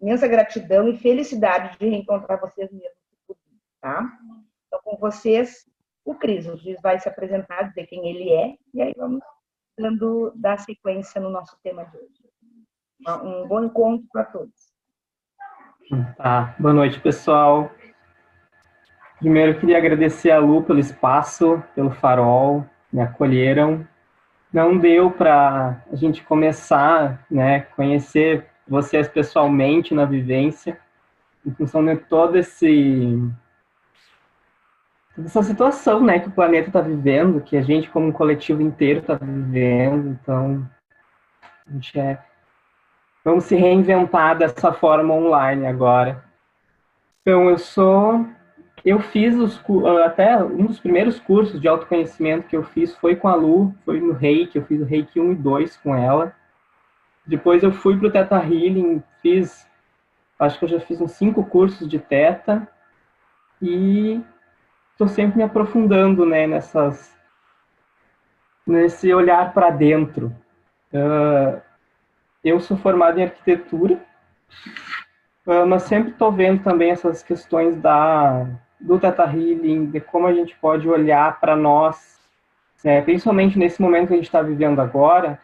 imensa gratidão e felicidade de reencontrar vocês mesmos, tá? Então, com vocês, o Cris. O Cris vai se apresentar, dizer quem ele é, e aí vamos dar sequência no nosso tema de hoje. Um bom encontro para todos. Tá, boa noite, pessoal. Primeiro, eu queria agradecer a Lu pelo espaço, pelo farol, me acolheram. Não deu para a gente começar, né, conhecer vocês pessoalmente na vivência, em função de toda essa situação, né, que o planeta está vivendo, que a gente como um coletivo inteiro está vivendo. Então, a gente vamos se reinventar dessa forma online agora. Então, eu fiz até um dos primeiros cursos de autoconhecimento que eu fiz foi com a Lu, foi no Reiki, eu fiz o Reiki 1 e 2 com ela. Depois eu fui para o Theta Healing, acho que eu já fiz uns 5 cursos de Theta, e estou sempre me aprofundando, né, nesse olhar para dentro. Eu sou formado em arquitetura, mas sempre estou vendo também essas questões do Theta Healing, de como a gente pode olhar para nós, né, principalmente nesse momento que a gente está vivendo agora,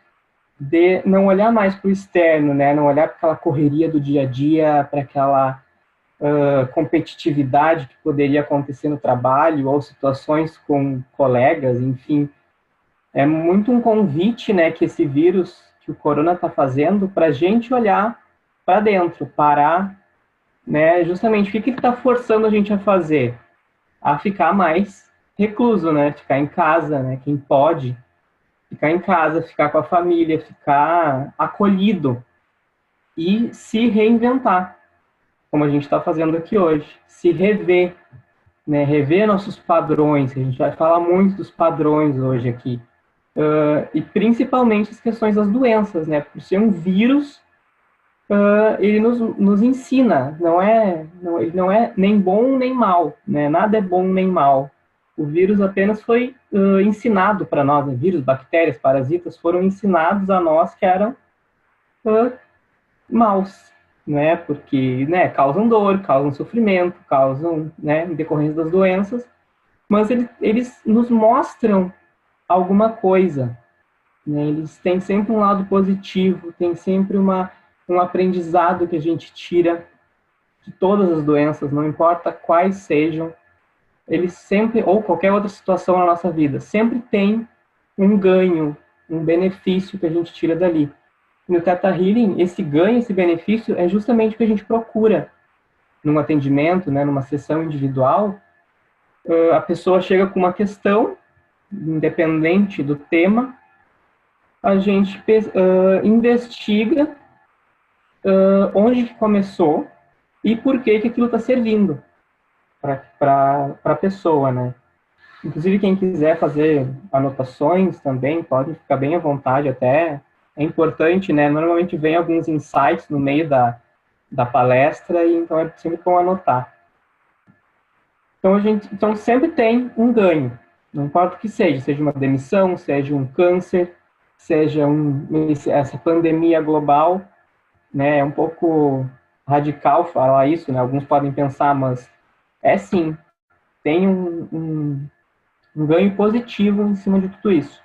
de não olhar mais para o externo, né, não olhar para aquela correria do dia a dia, para aquela competitividade que poderia acontecer no trabalho, ou situações com colegas, enfim. É muito um convite, né, que esse vírus, que o corona está fazendo, para a gente olhar para dentro, parar, né, justamente o que ele está forçando a gente a fazer? A ficar mais recluso, né, ficar em casa, né, quem pode ficar em casa, ficar com a família, ficar acolhido e se reinventar, como a gente está fazendo aqui hoje, se rever, né, rever nossos padrões. A gente vai falar muito dos padrões hoje aqui, e principalmente as questões das doenças, né, por ser um vírus. Ele nos ensina, ele não é nem bom nem mal, né? Nada é bom nem mal. O vírus apenas foi ensinado para nós, né? Vírus, bactérias, parasitas foram ensinados a nós que eram maus, né? Porque, né, causam dor, causam sofrimento, causam, né, em decorrência das doenças, mas eles nos mostram alguma coisa, né? Eles têm sempre um lado positivo, tem sempre um aprendizado que a gente tira de todas as doenças, não importa quais sejam, eles sempre, ou qualquer outra situação na nossa vida, sempre tem um ganho, um benefício que a gente tira dali. No Theta Healing, esse ganho, esse benefício é justamente o que a gente procura num atendimento, né, numa sessão individual. A pessoa chega com uma questão, independente do tema, a gente investiga onde que começou e por que aquilo está servindo para a pessoa, né? Inclusive, quem quiser fazer anotações também, pode ficar bem à vontade até. É importante, né? Normalmente vem alguns insights no meio da palestra, e então é sempre bom anotar. Então sempre tem um ganho, não importa o que seja uma demissão, seja um câncer, seja essa pandemia global, né? É um pouco radical falar isso, né? Alguns podem pensar, mas é sim, tem um ganho positivo em cima de tudo isso.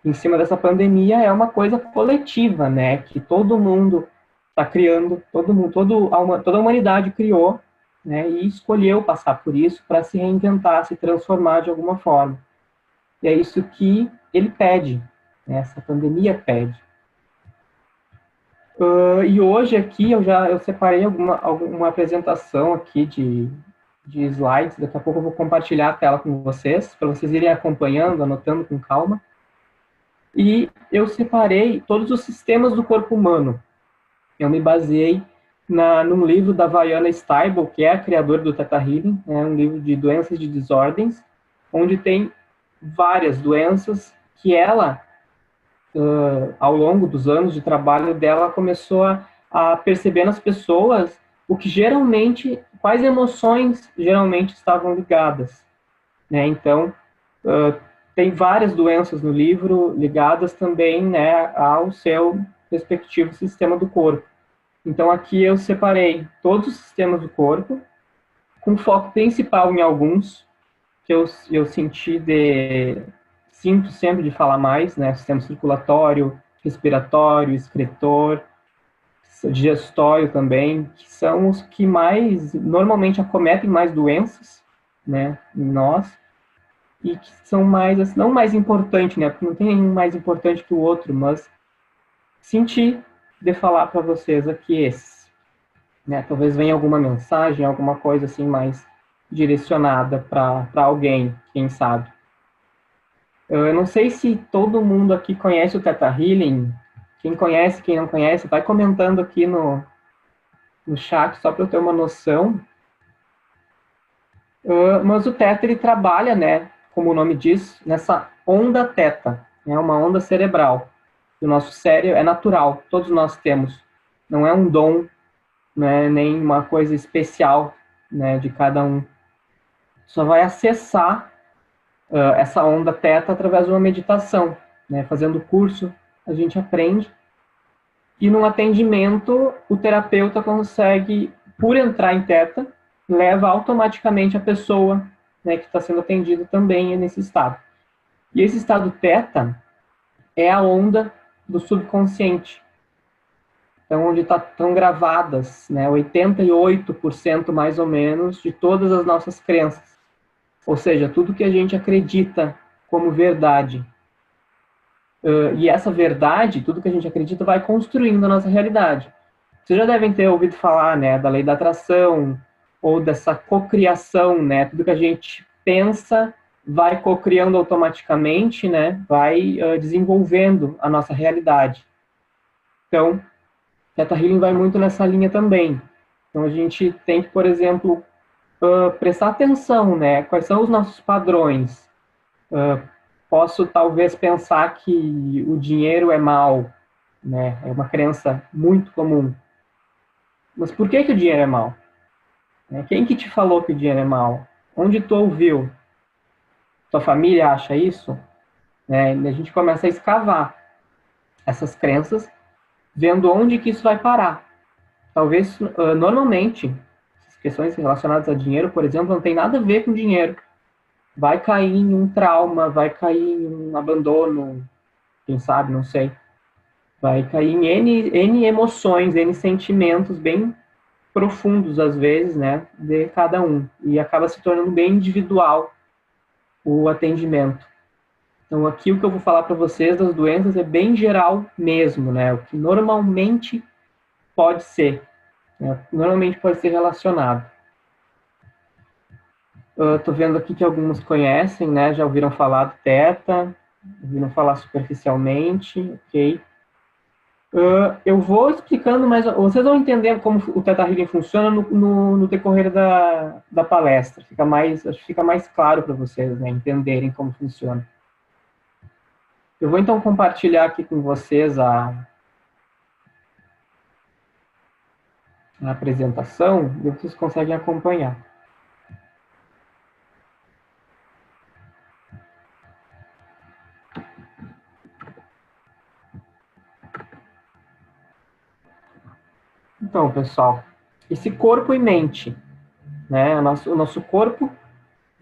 Em cima dessa pandemia é uma coisa coletiva, né? Que todo mundo está criando, toda a humanidade criou, né? E escolheu passar por isso para se reinventar, se transformar de alguma forma. E é isso que ele pede, né? Essa pandemia pede. E hoje aqui eu separei uma apresentação aqui de slides. Daqui a pouco eu vou compartilhar a tela com vocês, para vocês irem acompanhando, anotando com calma. E eu separei todos os sistemas do corpo humano. Eu me baseei num livro da Vaiana Steibel, que é a criadora do Theta Healing, um livro de doenças de desordens, onde tem várias doenças que ela, ao longo dos anos de trabalho dela, começou a perceber nas pessoas o que geralmente, quais emoções geralmente estavam ligadas, né? Então, tem várias doenças no livro ligadas também, né, ao seu respectivo sistema do corpo. Então, aqui eu separei todos os sistemas do corpo, com foco principal em alguns, que eu sinto sempre de falar mais, né? Sistema circulatório, respiratório, excretor, digestório também, que são os que mais, normalmente acometem mais doenças, né, em nós, e que são mais, assim, não mais importante, né, porque não tem nenhum mais importante que o outro, mas senti de falar para vocês aqui esses, né, talvez venha alguma mensagem, alguma coisa assim mais direcionada para alguém, quem sabe. Eu não sei se todo mundo aqui conhece o Theta Healing. Quem conhece, quem não conhece, vai comentando aqui no chat, só para eu ter uma noção. Mas o Theta, ele trabalha, né, como o nome diz, nessa onda Theta. É uma onda cerebral. O nosso cérebro é natural, todos nós temos. Não é um dom, né, nem uma coisa especial, né, de cada um. Só vai acessar essa onda Theta através de uma meditação, né, fazendo o curso, a gente aprende. E no atendimento, o terapeuta consegue, por entrar em Theta, leva automaticamente a pessoa, né, que está sendo atendida também nesse estado. E esse estado Theta é a onda do subconsciente. Então, onde estão gravadas, né, 88% mais ou menos de todas as nossas crenças. Ou seja, tudo que a gente acredita como verdade. E essa verdade, tudo que a gente acredita, vai construindo a nossa realidade. Vocês já devem ter ouvido falar, né, da lei da atração, ou dessa cocriação, né, tudo que a gente pensa vai cocriando automaticamente, né, vai desenvolvendo a nossa realidade. Então, Theta Healing vai muito nessa linha também. Então, a gente tem que, por exemplo, prestar atenção, né, quais são os nossos padrões. Posso, talvez, pensar que o dinheiro é mal, né, é uma crença muito comum. Mas por que o dinheiro é mal? Quem que te falou que o dinheiro é mal? Onde tu ouviu? Tua família acha isso? E a gente começa a escavar essas crenças, vendo onde que isso vai parar. Talvez, normalmente, as questões relacionadas a dinheiro, por exemplo, não tem nada a ver com dinheiro. Vai cair em um trauma, vai cair em um abandono, quem sabe, não sei. Vai cair em N emoções, N sentimentos bem profundos, às vezes, né, de cada um. E acaba se tornando bem individual o atendimento. Então, aqui o que eu vou falar para vocês das doenças é bem geral mesmo, né? O que normalmente pode ser, né? Normalmente pode ser relacionado. Estou vendo aqui que alguns conhecem, né? Já ouviram falar do Theta, ouviram falar superficialmente, ok? Eu vou explicando, mas vocês vão entender como o Theta Healing funciona no decorrer da palestra. Acho que fica mais claro para vocês, né, entenderem como funciona. Eu vou então compartilhar aqui com vocês a apresentação e vocês conseguem acompanhar. Então, pessoal, esse corpo e mente, né, o nosso corpo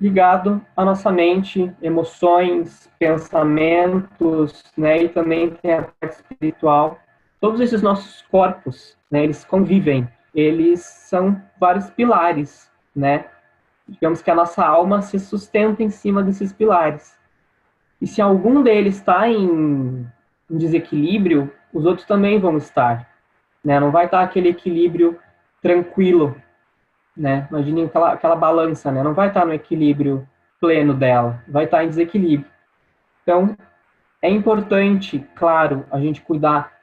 ligado à nossa mente, emoções, pensamentos, né, e também tem a parte espiritual. Todos esses nossos corpos, né, eles convivem, eles são vários pilares, né? Digamos que a nossa alma se sustenta em cima desses pilares. E se algum deles está em desequilíbrio, os outros também vão estar, né? Não vai estar aquele equilíbrio tranquilo, né? Imaginem aquela balança, né? Não vai estar no equilíbrio pleno dela, vai estar em desequilíbrio. Então, é importante, claro, a gente cuidar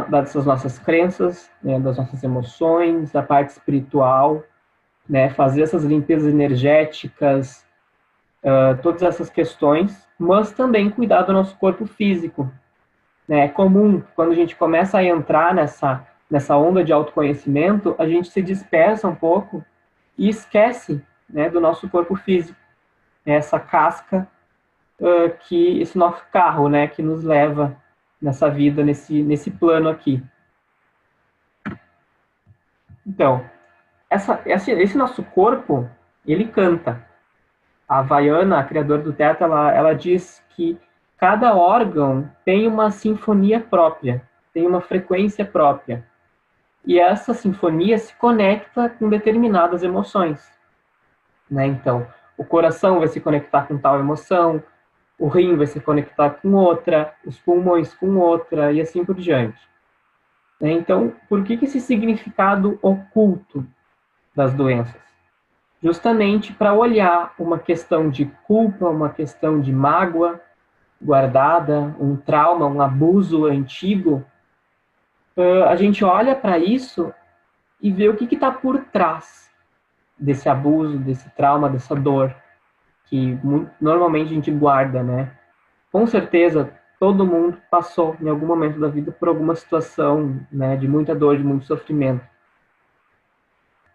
dessas nossas crenças, né? Das nossas emoções, da parte espiritual, né? Fazer essas limpezas energéticas, todas essas questões, mas também cuidar do nosso corpo físico, né? É comum, quando a gente começa a entrar nessa onda de autoconhecimento, a gente se dispersa um pouco e esquece, né, do nosso corpo físico, essa casca, esse nosso carro, né, que nos leva nessa vida, nesse plano aqui. Então, esse nosso corpo, ele canta. A Havaiana, a criadora do teto, ela diz que cada órgão tem uma sinfonia própria, tem uma frequência própria. E essa sinfonia se conecta com determinadas emoções, né? Então, o coração vai se conectar com tal emoção, o rim vai se conectar com outra, os pulmões com outra, e assim por diante. Então, por que esse significado oculto das doenças? Justamente para olhar uma questão de culpa, uma questão de mágoa guardada, um trauma, um abuso antigo, a gente olha para isso e vê o que está por trás desse abuso, desse trauma, dessa dor, que normalmente a gente guarda, né? Com certeza, todo mundo passou em algum momento da vida por alguma situação, né, de muita dor, de muito sofrimento.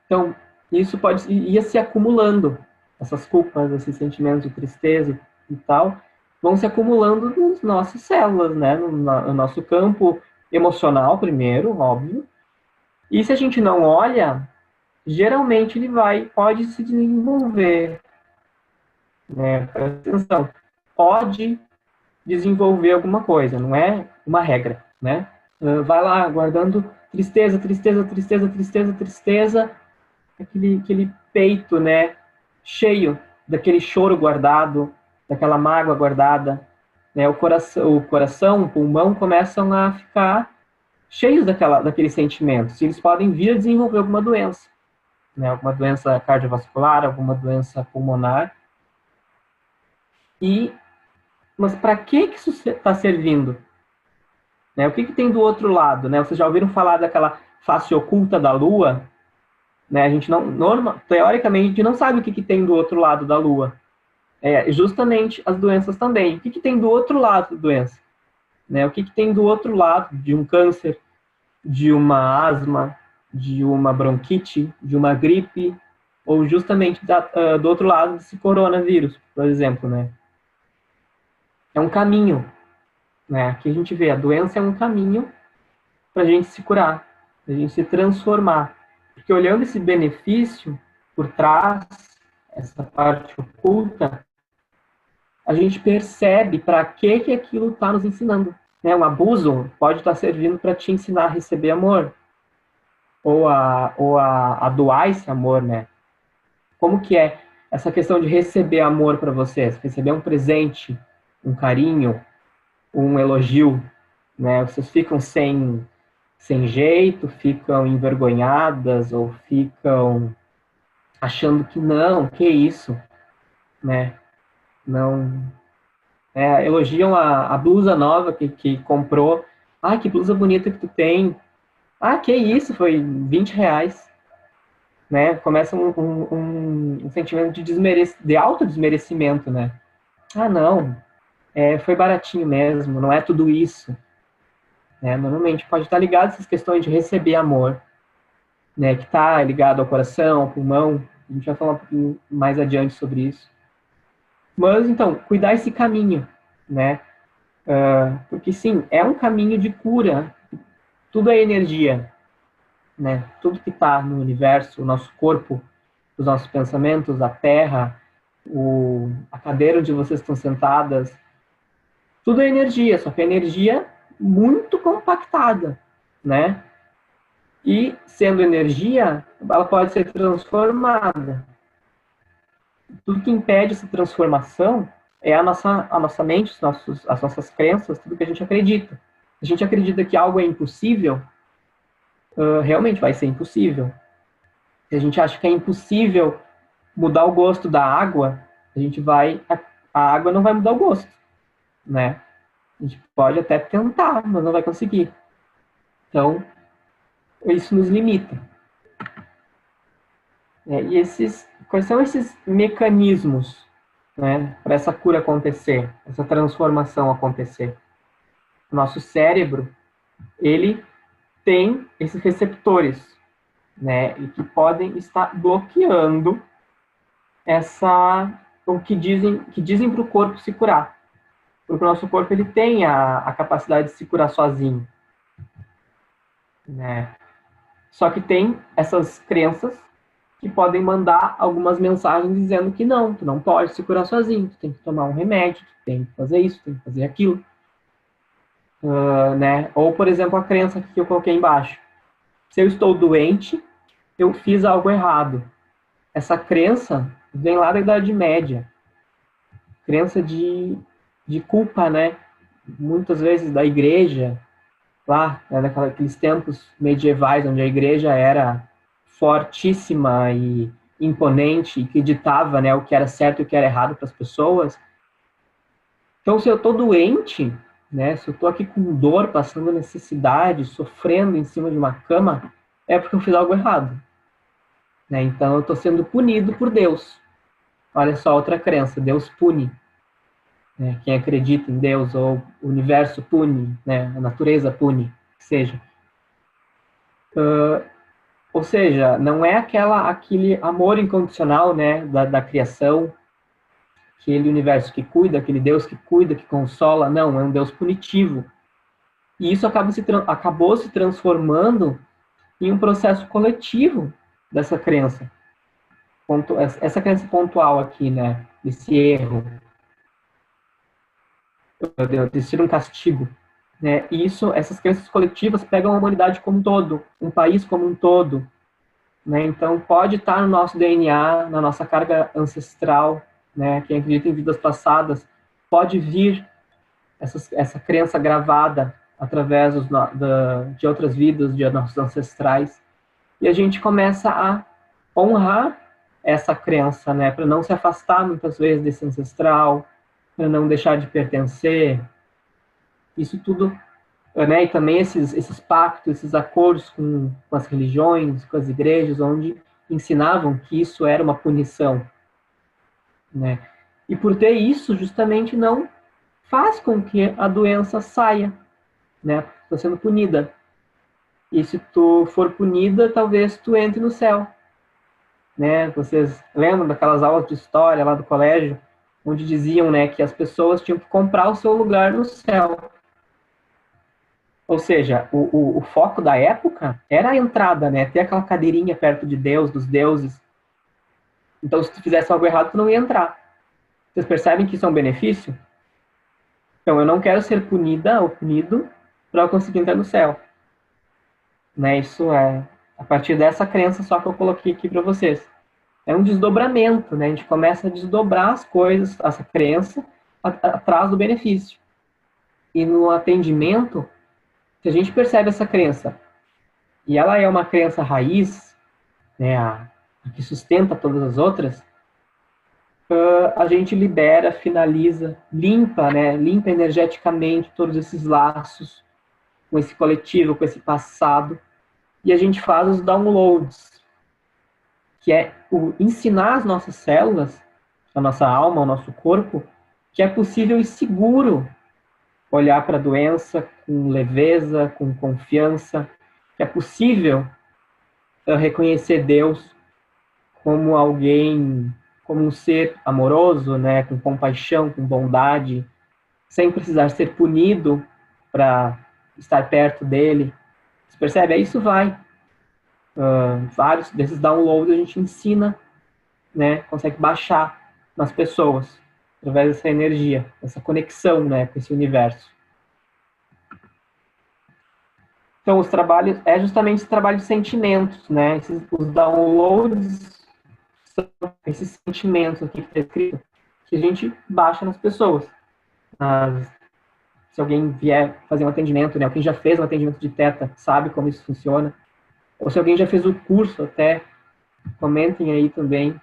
Então, isso ia se acumulando, essas culpas, esses sentimentos de tristeza e tal, vão se acumulando nas nossas células, né, no nosso campo emocional primeiro, óbvio. E se a gente não olha, geralmente ele pode se desenvolver, né, presta atenção, pode desenvolver alguma coisa, não é uma regra, né? Vai lá guardando tristeza, tristeza, tristeza, tristeza, tristeza, aquele peito, né, cheio daquele choro guardado, daquela mágoa guardada, né? O pulmão começam a ficar cheios daquele sentimento. Eles podem vir a desenvolver alguma doença, né? Alguma doença cardiovascular, alguma doença pulmonar. Mas para que isso está servindo? Né? O que tem do outro lado? Né? Vocês já ouviram falar daquela face oculta da Lua? Né? A gente teoricamente, a gente não sabe o que tem do outro lado da Lua. Justamente as doenças também. O que tem do outro lado da doença? Né? O que tem do outro lado de um câncer, de uma asma, de uma bronquite, de uma gripe, ou justamente do outro lado desse coronavírus, por exemplo, né? É um caminho, né? Aqui a gente vê, a doença é um caminho para a gente se curar, para a gente se transformar. Porque olhando esse benefício por trás, essa parte oculta, a gente percebe para que aquilo está nos ensinando. Né? Um abuso pode estar servindo para te ensinar a receber amor, ou a doar esse amor, né? Como que é essa questão de receber amor para vocês? Receber um presente, um carinho, um elogio, né? Vocês ficam sem jeito, ficam envergonhadas ou ficam achando que não, que isso, né? Não, elogiam a blusa nova que comprou. Ah, que blusa bonita que tu tem. Ah, que isso, foi R$ 20. Né? Começa um sentimento de autodesmerecimento, né? Ah, não, foi baratinho mesmo, não é tudo isso. Né? Normalmente pode estar ligado a essas questões de receber amor, né? Que está ligado ao coração, ao pulmão. A gente vai falar um pouquinho mais adiante sobre isso. Mas, então, cuidar esse caminho, né? Porque, sim, é um caminho de cura. Tudo é energia, né? Tudo que está no universo, o nosso corpo, os nossos pensamentos, a terra, a cadeira onde vocês estão sentadas, tudo é energia, só que é energia muito compactada, né? E, sendo energia, ela pode ser transformada. Tudo que impede essa transformação é a nossa mente, as nossas crenças, tudo que a gente acredita. Se a gente acredita que algo é impossível, realmente vai ser impossível. Se a gente acha que é impossível mudar o gosto da água, a água não vai mudar o gosto, né? A gente pode até tentar, mas não vai conseguir. Então, isso nos limita. E quais são esses mecanismos, né, para essa cura acontecer, essa transformação acontecer? O nosso cérebro, ele tem esses receptores, né, e que podem estar bloqueando o que dizem para o corpo se curar. Porque o nosso corpo ele tem a capacidade de se curar sozinho, né? Só que tem essas crenças que podem mandar algumas mensagens dizendo que não, tu não pode se curar sozinho, tu tem que tomar um remédio, tu tem que fazer isso, tu tem que fazer aquilo. Né? Ou, por exemplo, a crença que eu coloquei embaixo. Se eu estou doente, eu fiz algo errado. Essa crença vem lá da Idade Média. Crença de culpa, né? Muitas vezes da igreja, lá, né, naqueles tempos medievais, onde a igreja era fortíssima e imponente, e que ditava, né, o que era certo e o que era errado para as pessoas. Então, se eu estou doente, né, se eu estou aqui com dor, passando necessidade, sofrendo em cima de uma cama, é porque eu fiz algo errado. Né? Então, eu estou sendo punido por Deus. Olha só outra crença, Deus pune. Né? Quem acredita em Deus, ou o universo pune, né? A natureza pune, que seja. Ou seja, não é aquele amor incondicional, né, da criação, aquele universo que cuida, aquele Deus que cuida, que consola. Não, é um Deus punitivo. E isso acabou se transformando em um processo coletivo dessa crença. Essa crença pontual aqui, né, desse erro, de ter sido um castigo. Né? E essas crenças coletivas pegam a humanidade como um todo, um país como um todo. Né? Então, pode estar no nosso DNA, na nossa carga ancestral, né? Quem acredita em vidas passadas, pode vir essa crença gravada através de outras vidas, de nossos ancestrais. E a gente começa a honrar essa crença, né? Para não se afastar muitas vezes desse ancestral, para não deixar de pertencer. Isso tudo, né? E também esses pactos, esses acordos com as religiões, com as igrejas, onde ensinavam que isso era uma punição, né? E por ter isso, justamente não faz com que a doença saia, né? Está sendo punida. E se tu for punida, talvez tu entre no céu, né? Vocês lembram daquelas aulas de história lá do colégio, onde diziam, né, que as pessoas tinham que comprar o seu lugar no céu. Ou seja, o foco da época era a entrada, né? Ter aquela cadeirinha perto de Deus, dos deuses. Então, se tu fizesse algo errado, tu não ia entrar. Vocês percebem que isso é um benefício? Então, eu não quero ser punida ou punido para eu conseguir entrar no céu. Né? Isso é a partir dessa crença só que eu coloquei aqui para vocês. É um desdobramento, né? A gente começa a desdobrar as coisas, essa crença, atrás do benefício. E no atendimento, se a gente percebe essa crença, e ela é uma crença raiz, né, a que sustenta todas as outras, a gente libera, finaliza, limpa, né, limpa energeticamente todos esses laços com esse coletivo, com esse passado, e a gente faz os downloads, que é ensinar as nossas células, a nossa alma, o nosso corpo, que é possível e seguro olhar para a doença com leveza, com confiança, que é possível reconhecer Deus como alguém, como um ser amoroso, né, com compaixão, com bondade, sem precisar ser punido para estar perto dele. Você percebe? Aí isso vai. Vários desses downloads a gente ensina, né, consegue baixar nas pessoas através dessa energia, dessa conexão, né, com esse universo. Então, os trabalhos é justamente esse trabalho de sentimentos, né? Os downloads são esses sentimentos aqui que está escrito que a gente baixa nas pessoas. Se alguém vier fazer um atendimento, né? Quem já fez um atendimento de teta sabe como isso funciona. Ou se alguém já fez o curso até, comentem aí também.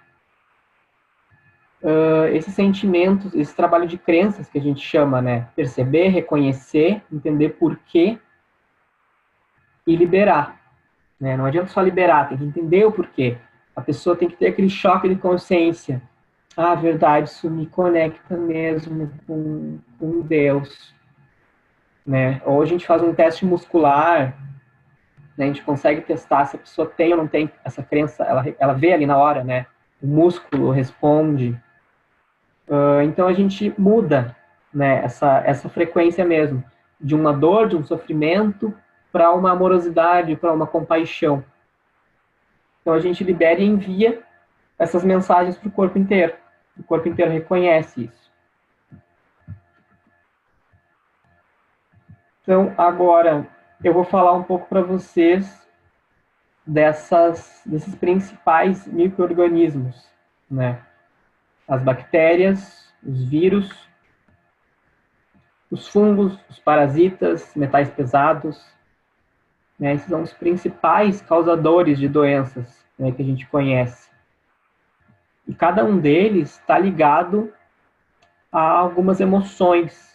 Esses sentimentos, esse trabalho de crenças que a gente chama, né? Perceber, reconhecer, entender por quê e liberar. Né? Não adianta só liberar, tem que entender o porquê. A pessoa tem que ter aquele choque de consciência. Ah, verdade, isso me conecta mesmo com Deus. Né? Ou a gente faz um teste muscular, né? A gente consegue testar se a pessoa tem ou não tem essa crença, ela vê ali na hora, né? O músculo responde. Então a gente muda, né? Essa frequência mesmo, de uma dor, de um sofrimento, para uma amorosidade, para uma compaixão. Então a gente libera e envia essas mensagens para o corpo inteiro. O corpo inteiro reconhece isso. Então agora eu vou falar um pouco para vocês desses principais micro-organismos, né? As bactérias, os vírus, os fungos, os parasitas, metais pesados, né? Esses são os principais causadores de doenças, né, que a gente conhece. E cada um deles está ligado a algumas emoções.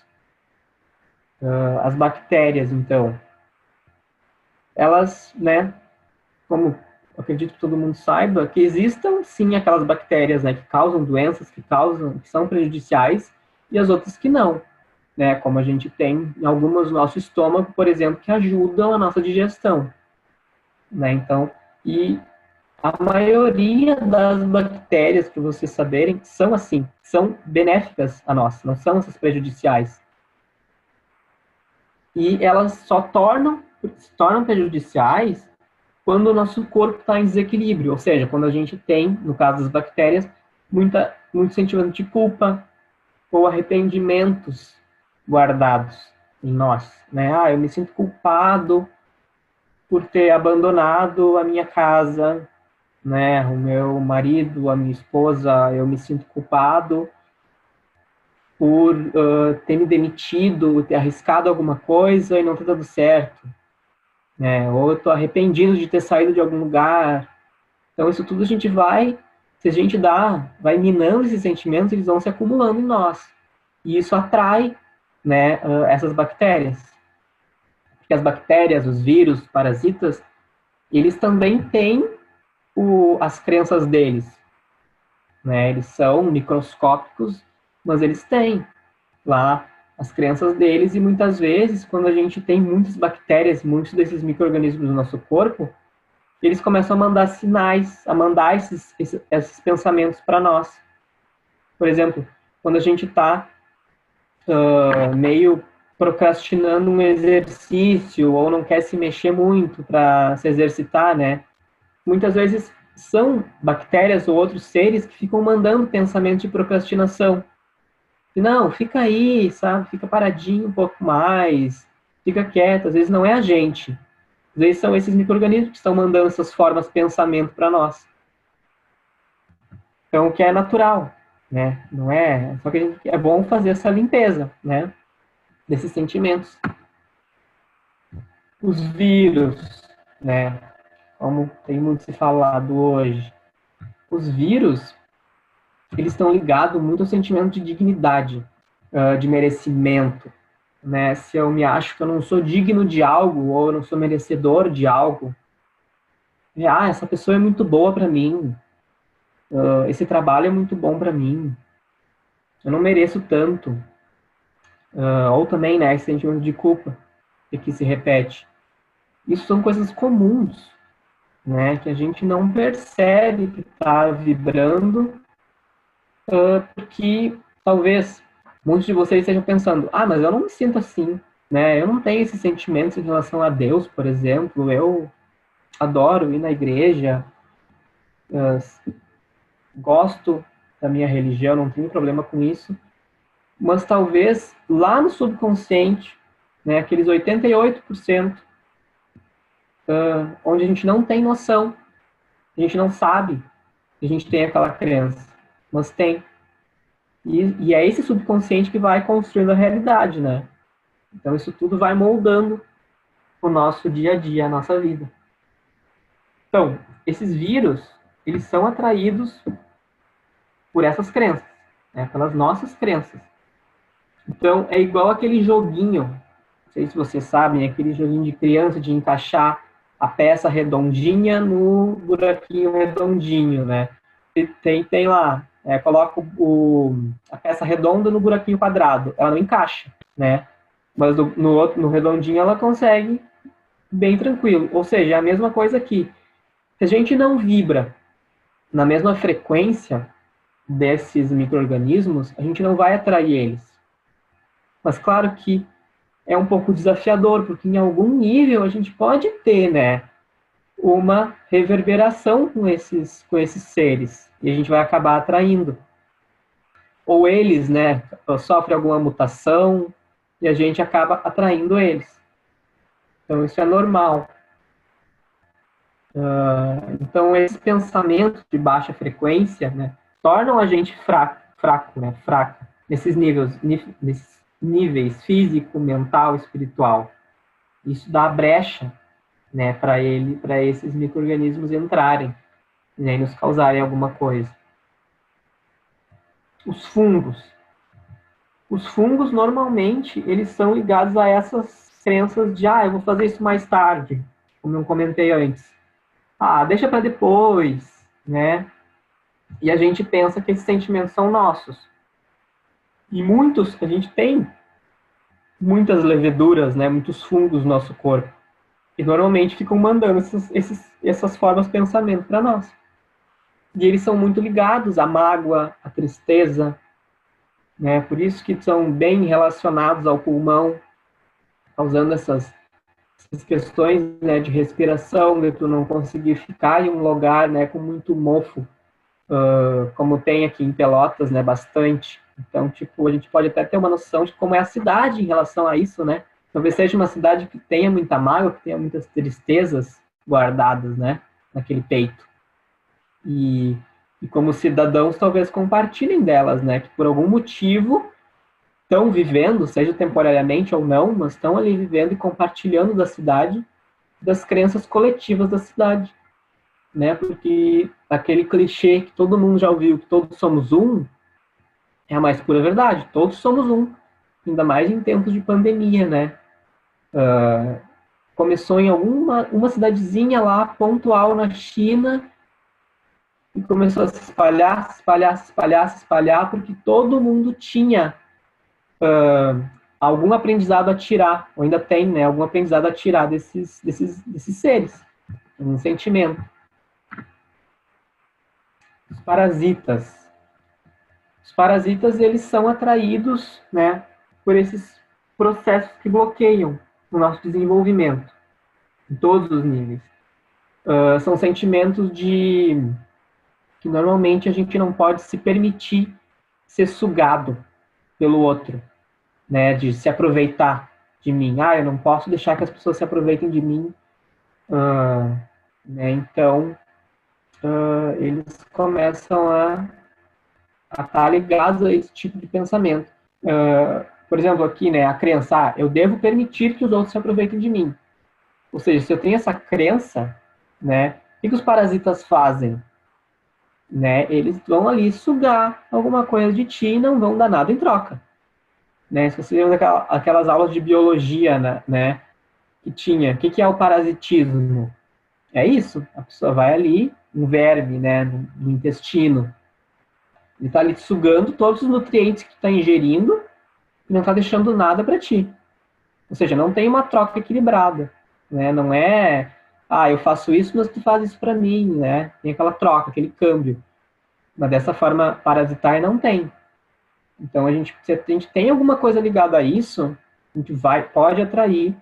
As bactérias, então, elas, né, como eu acredito que todo mundo saiba, que existam sim aquelas bactérias, né, que causam doenças, que são prejudiciais, e as outras que não, né, como a gente tem em algumas no nosso estômago, por exemplo, que ajudam a nossa digestão, né, então, e a maioria das bactérias, para vocês saberem, são assim, são benéficas a nós, não são essas prejudiciais. E elas se tornam prejudiciais quando o nosso corpo está em desequilíbrio, ou seja, quando a gente tem, no caso das bactérias, muito sentimento de culpa ou arrependimentos guardados em nós, né? Ah, eu me sinto culpado por ter abandonado a minha casa, né? O meu marido, a minha esposa, eu me sinto culpado por ter me demitido, ter arriscado alguma coisa e não ter dado certo, né? Ou eu estou arrependido de ter saído de algum lugar. Então, isso tudo se a gente vai minando esses sentimentos, eles vão se acumulando em nós. E isso atrai, né, essas bactérias. Porque as bactérias, os vírus, os parasitas, eles também têm as crenças deles, né? Eles são microscópicos, mas eles têm lá as crenças deles e muitas vezes, quando a gente tem muitas bactérias, muitos desses micro-organismos no nosso corpo, eles começam a mandar sinais, a mandar esses pensamentos para nós. Por exemplo, quando a gente está meio procrastinando um exercício ou não quer se mexer muito para se exercitar, né? Muitas vezes são bactérias ou outros seres que ficam mandando pensamentos de procrastinação. E não, fica aí, sabe? Fica paradinho um pouco mais, fica quieto. Às vezes não é a gente. Às vezes são esses micro-organismos que estão mandando essas formas de pensamento para nós. Então, o que é natural, né? Não é. Só que é bom fazer essa limpeza, né? Desses sentimentos. Os vírus, né? Como tem muito se falado hoje. Os vírus, eles estão ligados muito ao sentimento de dignidade, de merecimento, né? Se eu me acho que eu não sou digno de algo ou eu não sou merecedor de algo, essa pessoa é muito boa para mim, esse trabalho é muito bom para mim, eu não mereço tanto. Ou também, né, esse sentimento de culpa que se repete. Isso são coisas comuns, né, que a gente não percebe que está vibrando, porque talvez muitos de vocês estejam pensando, mas eu não me sinto assim, né, eu não tenho esses sentimentos em relação a Deus, por exemplo, eu adoro ir na igreja, gosto da minha religião, não tenho problema com isso, mas talvez lá no subconsciente, né, aqueles 88%, onde a gente não tem noção, a gente não sabe que a gente tem aquela crença, mas tem. E é esse subconsciente que vai construindo a realidade, né? Então isso tudo vai moldando o nosso dia a dia, a nossa vida. Então, esses vírus, eles são atraídos por essas crenças, né? Pelas nossas crenças. Então, é igual aquele joguinho, não sei se vocês sabem, aquele joguinho de criança de encaixar a peça redondinha no buraquinho redondinho, né? Tem lá, coloca a peça redonda no buraquinho quadrado, ela não encaixa, né? Mas no redondinho ela consegue bem tranquilo. Ou seja, é a mesma coisa aqui. Se a gente não vibra na mesma frequência desses micro-organismos, a gente não vai atrair eles. Mas claro que é um pouco desafiador, porque em algum nível a gente pode ter, né, uma reverberação com esses seres, e a gente vai acabar atraindo. Ou eles, né, sofrem alguma mutação, e a gente acaba atraindo eles. Então, isso é normal. Então, esse pensamento de baixa frequência, né, tornam a gente fraco, né, fraca, nesses níveis físico, mental, espiritual. Isso dá brecha, né, para esses micro-organismos entrarem, né, e nos causarem alguma coisa. Os fungos. Os fungos, normalmente, eles são ligados a essas crenças de, eu vou fazer isso mais tarde, como eu comentei antes. Deixa para depois, né? E a gente pensa que esses sentimentos são nossos. E a gente tem muitas leveduras, né? Muitos fungos no nosso corpo. E normalmente ficam mandando essas formas de pensamento para nós. E eles são muito ligados à mágoa, à tristeza, né? Por isso que são bem relacionados ao pulmão, causando essas questões, né, de respiração, de tu não conseguir ficar em um lugar, né, com muito mofo, como tem aqui em Pelotas, né, bastante. Então, tipo, a gente pode até ter uma noção de como é a cidade em relação a isso, né? Talvez seja uma cidade que tenha muita mágoa, que tenha muitas tristezas guardadas, né, naquele peito. E como cidadãos, talvez compartilhem delas, né, que por algum motivo estão vivendo, seja temporariamente ou não, mas estão ali vivendo e compartilhando da cidade, das crenças coletivas da cidade, né? Porque aquele clichê que todo mundo já ouviu, que todos somos um, é a mais pura verdade. Todos somos um, ainda mais em tempos de pandemia, né? Começou em uma cidadezinha lá, pontual na China, e começou a se espalhar, se espalhar, se espalhar, se espalhar, porque todo mundo tinha algum aprendizado a tirar, ou ainda tem, né, algum aprendizado a tirar desses seres, um sentimento. Os parasitas. Os parasitas, eles são atraídos, né, por esses processos que bloqueiam o nosso desenvolvimento, em todos os níveis. São sentimentos que normalmente a gente não pode se permitir ser sugado pelo outro, né, de se aproveitar de mim. Eu não posso deixar que as pessoas se aproveitem de mim. Né, então, eles começam a estar ligados a esse tipo de pensamento. Por exemplo, aqui, né, a crença, eu devo permitir que os outros se aproveitem de mim. Ou seja, se eu tenho essa crença, né, o que os parasitas fazem? Né, eles vão ali sugar alguma coisa de ti e não vão dar nada em troca. Né, se você lembra aquelas aulas de biologia, né, que tinha, o que é o parasitismo? É isso, a pessoa vai ali, um verme, né, no intestino, ele está ali sugando todos os nutrientes que está ingerindo e não está deixando nada para ti. Ou seja, não tem uma troca equilibrada, né? Não é, eu faço isso, mas tu faz isso para mim, né? Tem aquela troca, aquele câmbio. Mas dessa forma parasitar não tem. Então se a gente tem alguma coisa ligada a isso, a gente pode atrair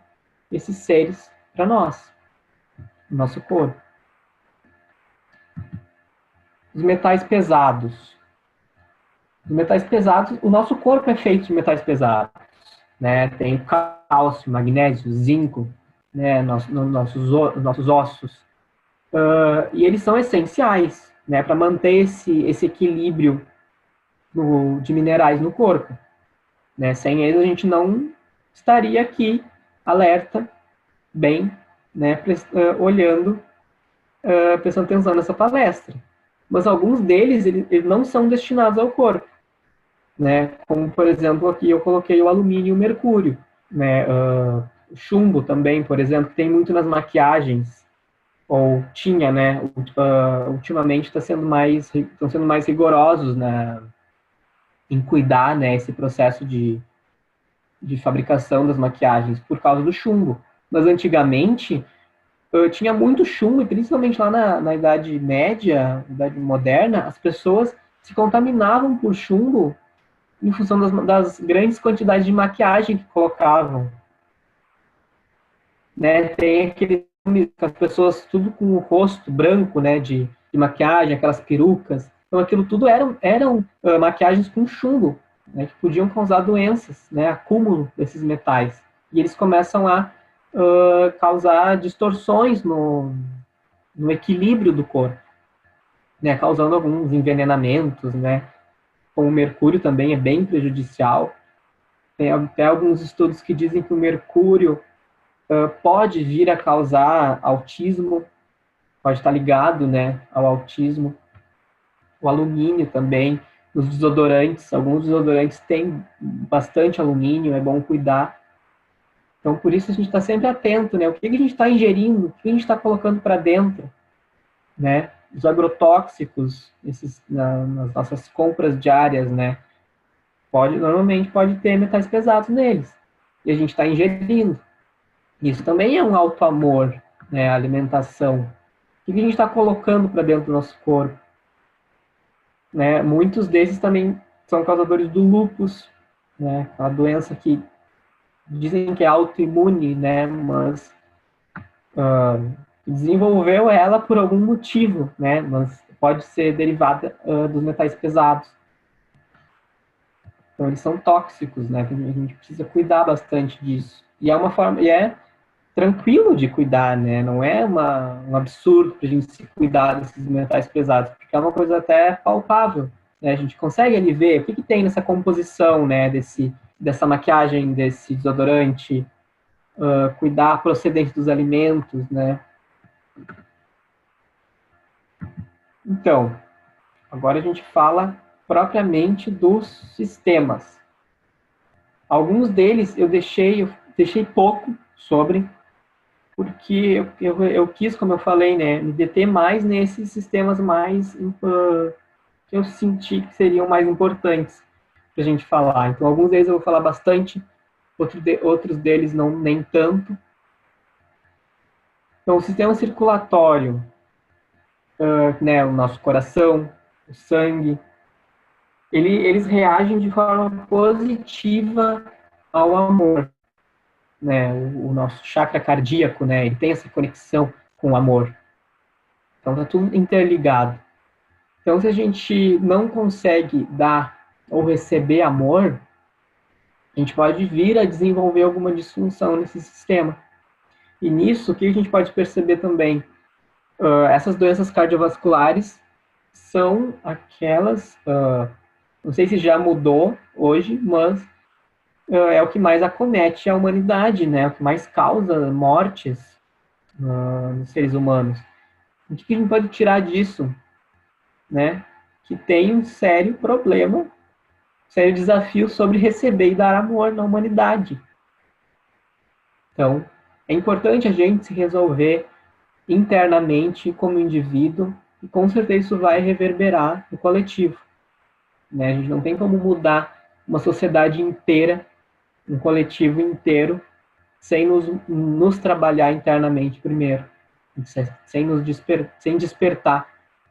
esses seres para nós, no nosso corpo. Os metais pesados. Os metais pesados, o nosso corpo é feito de metais pesados, né? Tem cálcio, magnésio, zinco, né? Nossos ossos. E eles são essenciais, né? Para manter esse equilíbrio de minerais no corpo. Né? Sem eles, a gente não estaria aqui alerta, bem, né? Olhando, prestando atenção nessa palestra. Mas alguns deles, eles não são destinados ao corpo. Né? Como, por exemplo, aqui eu coloquei o alumínio e o mercúrio. Né? O chumbo também, por exemplo, que tem muito nas maquiagens, ou tinha, né? Ultimamente estão sendo mais rigorosos, né? Em cuidar, né? Esse processo de fabricação das maquiagens por causa do chumbo. Mas antigamente tinha muito chumbo, e principalmente lá na Idade Média, Idade Moderna, as pessoas se contaminavam por chumbo em função das grandes quantidades de maquiagem que colocavam. Né? Tem aquele as pessoas tudo com o rosto branco, né, de maquiagem, aquelas perucas. Então, aquilo tudo eram maquiagens com chumbo, né, que podiam causar doenças, né, acúmulo desses metais. E eles começam a causar distorções no equilíbrio do corpo, né, causando alguns envenenamentos, né, com o mercúrio também é bem prejudicial. Tem até alguns estudos que dizem que o mercúrio pode vir a causar autismo, pode estar ligado, né, ao autismo. O alumínio também, os desodorantes, alguns desodorantes têm bastante alumínio, é bom cuidar. Então, por isso a gente está sempre atento, né, o que a gente está ingerindo, o que a gente está colocando para dentro, né, os agrotóxicos, nas nossas compras diárias, né, normalmente pode ter metais pesados neles, e a gente está ingerindo. Isso também é um auto-amor, né, a alimentação. O que a gente está colocando para dentro do nosso corpo? Né? Muitos desses também são causadores do lúpus, né? A doença que dizem que é autoimune, né? Mas desenvolveu ela por algum motivo, né? Mas pode ser derivada dos metais pesados. Então eles são tóxicos, né? A gente precisa cuidar bastante disso. E é uma forma, e é tranquilo de cuidar, né? Não é um absurdo para a gente se cuidar desses metais pesados, porque é uma coisa até palpável, né? A gente consegue ali ver o que tem nessa composição, né? Dessa maquiagem, desse desodorante, cuidar a procedência dos alimentos, né? Então, agora a gente fala propriamente dos sistemas. Alguns deles eu deixei pouco sobre, porque eu quis, como eu falei, né, me deter mais nesses sistemas mais que eu senti que seriam mais importantes para a gente falar. Então, alguns deles eu vou falar bastante, outros deles não nem tanto. Então, o sistema circulatório, né, o nosso coração, o sangue, eles reagem de forma positiva ao amor, né, o nosso chakra cardíaco, né, ele tem essa conexão com o amor. Então, está tudo interligado. Então, se a gente não consegue dar ou receber amor, a gente pode vir a desenvolver alguma disfunção nesse sistema. E nisso, o que a gente pode perceber também? Essas doenças cardiovasculares são aquelas, não sei se já mudou hoje, mas é o que mais acomete a humanidade, né? O que mais causa mortes nos seres humanos. O que a gente pode tirar disso, né? Que tem um sério problema, sério desafio sobre receber e dar amor na humanidade. Então, é importante a gente se resolver internamente como indivíduo e com certeza isso vai reverberar no coletivo. Né? A gente não tem como mudar uma sociedade inteira, um coletivo inteiro, sem nos trabalhar internamente primeiro, sem despertar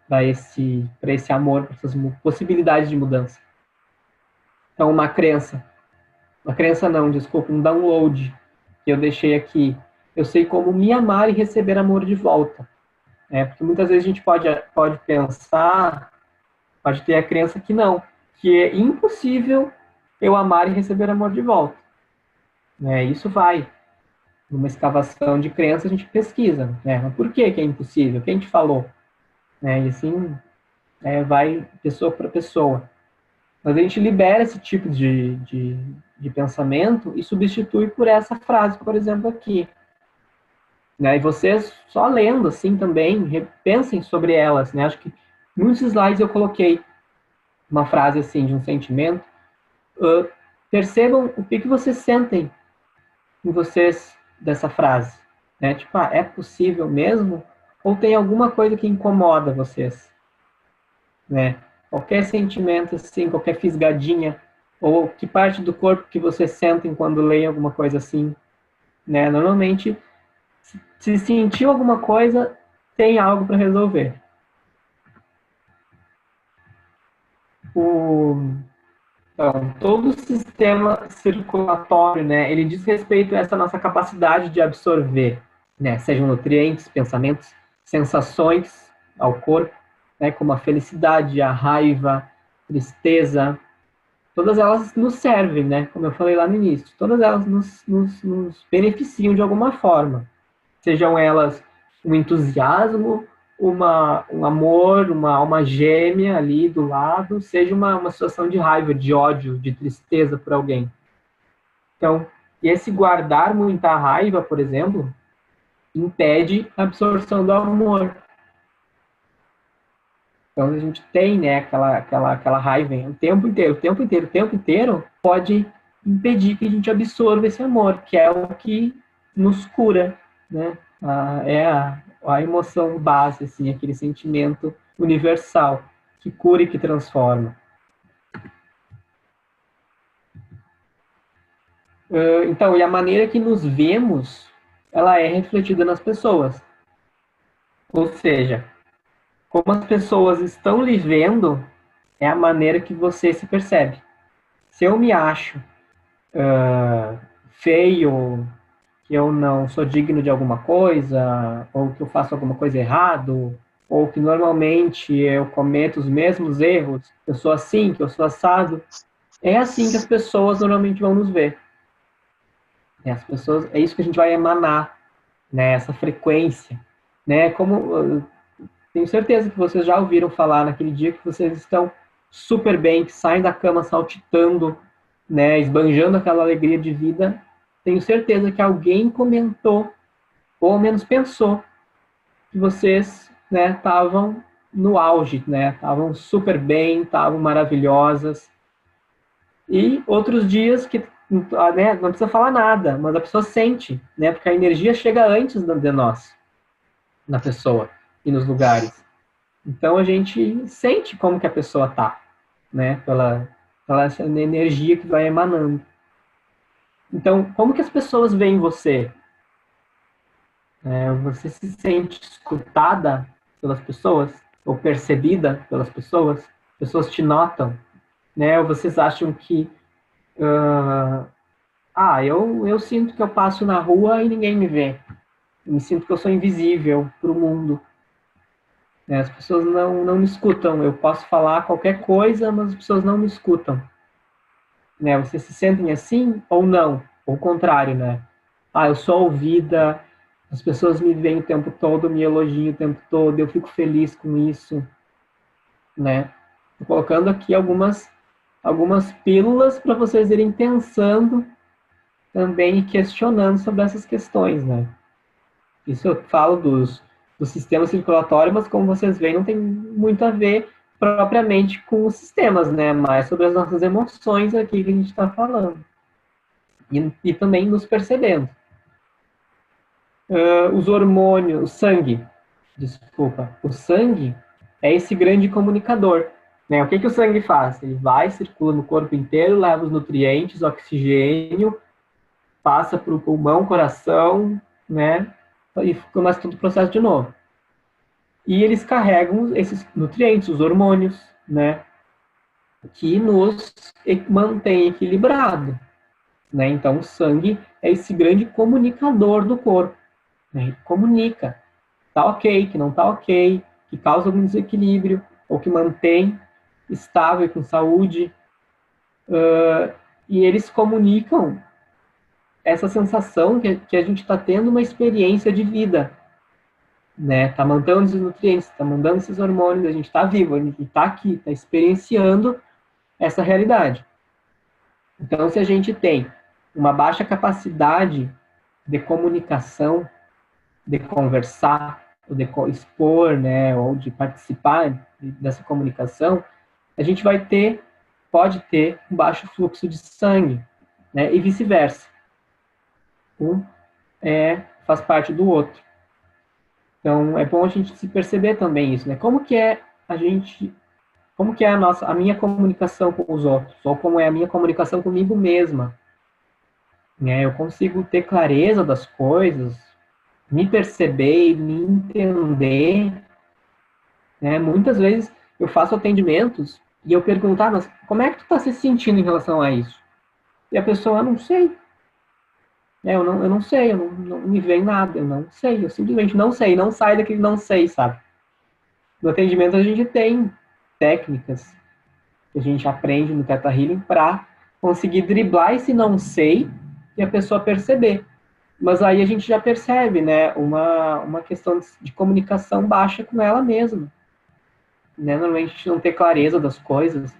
para esse amor, para essas possibilidades de mudança. Então, uma crença não, desculpa, um download que eu deixei aqui. Eu sei como me amar e receber amor de volta. Porque muitas vezes a gente pode pensar, pode ter a crença que não, que é impossível eu amar e receber amor de volta. Isso vai. Numa escavação de crença a gente pesquisa. Mas por que é impossível? Quem te falou? E assim vai pessoa para pessoa. Mas a gente libera esse tipo de pensamento e substitui por essa frase, por exemplo, aqui. E vocês, só lendo assim também, repensem sobre elas. Acho que muitos slides eu coloquei uma frase assim, de um sentimento. Percebam o que vocês sentem em vocês dessa frase. Tipo, é possível mesmo? Ou tem alguma coisa que incomoda vocês? Qualquer sentimento assim, qualquer fisgadinha, ou que parte do corpo que vocês sentem quando leem alguma coisa assim. Normalmente, se sentiu alguma coisa, tem algo para resolver. Então, todo o sistema circulatório, ele diz respeito a essa nossa capacidade de absorver. né? Sejam nutrientes, pensamentos, sensações ao corpo, né? Como a felicidade, a raiva, tristeza, todas elas nos servem, né? Como eu falei lá no início, todas elas nos beneficiam de alguma forma. Sejam elas um entusiasmo, um amor, uma alma gêmea ali do lado, seja uma situação de raiva, de ódio, de tristeza por alguém. Então, esse guardar muita raiva, por exemplo, impede a absorção do amor. Então, a gente tem, né, aquela raiva o tempo inteiro, pode impedir que a gente absorva esse amor, que é o que nos cura, né? É a emoção base, assim, aquele sentimento universal que cura e que transforma. Então, e a maneira que nos vemos, ela é refletida nas pessoas. Ou seja, como as pessoas estão lhe vendo, é a maneira que você se percebe. Se eu me acho feio, que eu não sou digno de alguma coisa, ou que eu faço alguma coisa errado, ou que normalmente eu cometo os mesmos erros, que eu sou assim, que eu sou assado, é assim que as pessoas normalmente vão nos ver. As pessoas, é isso que a gente vai emanar, né? Essa frequência, né? Como tenho certeza que vocês já ouviram falar naquele dia que vocês estão super bem, que saem da cama saltitando, né, esbanjando aquela alegria de vida. Tenho certeza que alguém comentou, ou ao menos pensou, que vocês, né, estavam no auge, né, estavam super bem, estavam maravilhosas. E outros dias que, né, não precisa falar nada, mas a pessoa sente, né, porque a energia chega antes de nós, na pessoa e nos lugares. Então a gente sente como que a pessoa tá, né? Pela essa energia que vai emanando. Então, como que as pessoas veem você? Você se sente escutada pelas pessoas? Ou percebida pelas pessoas? Pessoas te notam, né? Ou vocês acham que eu sinto que eu passo na rua e ninguém me vê. Eu me sinto que eu sou invisível para o mundo. Né? As pessoas não me escutam. Eu posso falar qualquer coisa, mas as pessoas não me escutam. Né? Vocês se sentem assim ou não? Ou o contrário, né? Eu sou ouvida, as pessoas me veem o tempo todo, me elogiam o tempo todo, eu fico feliz com isso, né? Tô colocando aqui algumas pílulas para vocês irem pensando também e questionando sobre essas questões, né? Isso eu falo do sistema circulatório, mas como vocês veem, não tem muito a ver propriamente com os sistemas, né? Mais sobre as nossas emoções aqui que a gente está falando. E também nos percebendo. Os hormônios, o sangue, desculpa, o sangue é esse grande comunicador. Né? O que o sangue faz? Ele vai, circula no corpo inteiro, leva os nutrientes, oxigênio, passa para o pulmão, coração, né? E começa todo o processo de novo. E eles carregam esses nutrientes, os hormônios, né? Que nos mantém equilibrado. Né? Então, o sangue é esse grande comunicador do corpo. Né? Ele comunica, tá ok, que não tá ok, que causa algum desequilíbrio, ou que mantém estável e com saúde. E eles comunicam essa sensação que a gente está tendo uma experiência de vida. Né? Tá mandando esses nutrientes, tá mandando esses hormônios, a gente está vivo, a gente está aqui, está experienciando essa realidade. Então, se a gente tem uma baixa capacidade de comunicação, de conversar, ou de expor, né, ou de participar dessa comunicação, a gente pode ter um baixo fluxo de sangue, né, e vice-versa. Um faz parte do outro. Então, é bom a gente se perceber também isso, né? Como que é a minha comunicação com os outros, ou como é a minha comunicação comigo mesma, né? Eu consigo ter clareza das coisas, me perceber, me entender, né? Muitas vezes eu faço atendimentos e eu pergunto, mas como é que tu está se sentindo em relação a isso? E a pessoa, não sei. Eu não sei, não me vem nada, eu não sei, eu simplesmente não sei, não sai daquele não sei, sabe? No atendimento a gente tem técnicas que a gente aprende no Theta Healing para conseguir driblar esse não sei e a pessoa perceber. Mas aí a gente já percebe, né, uma questão de comunicação baixa com ela mesma. Né? Normalmente a gente não ter clareza das coisas,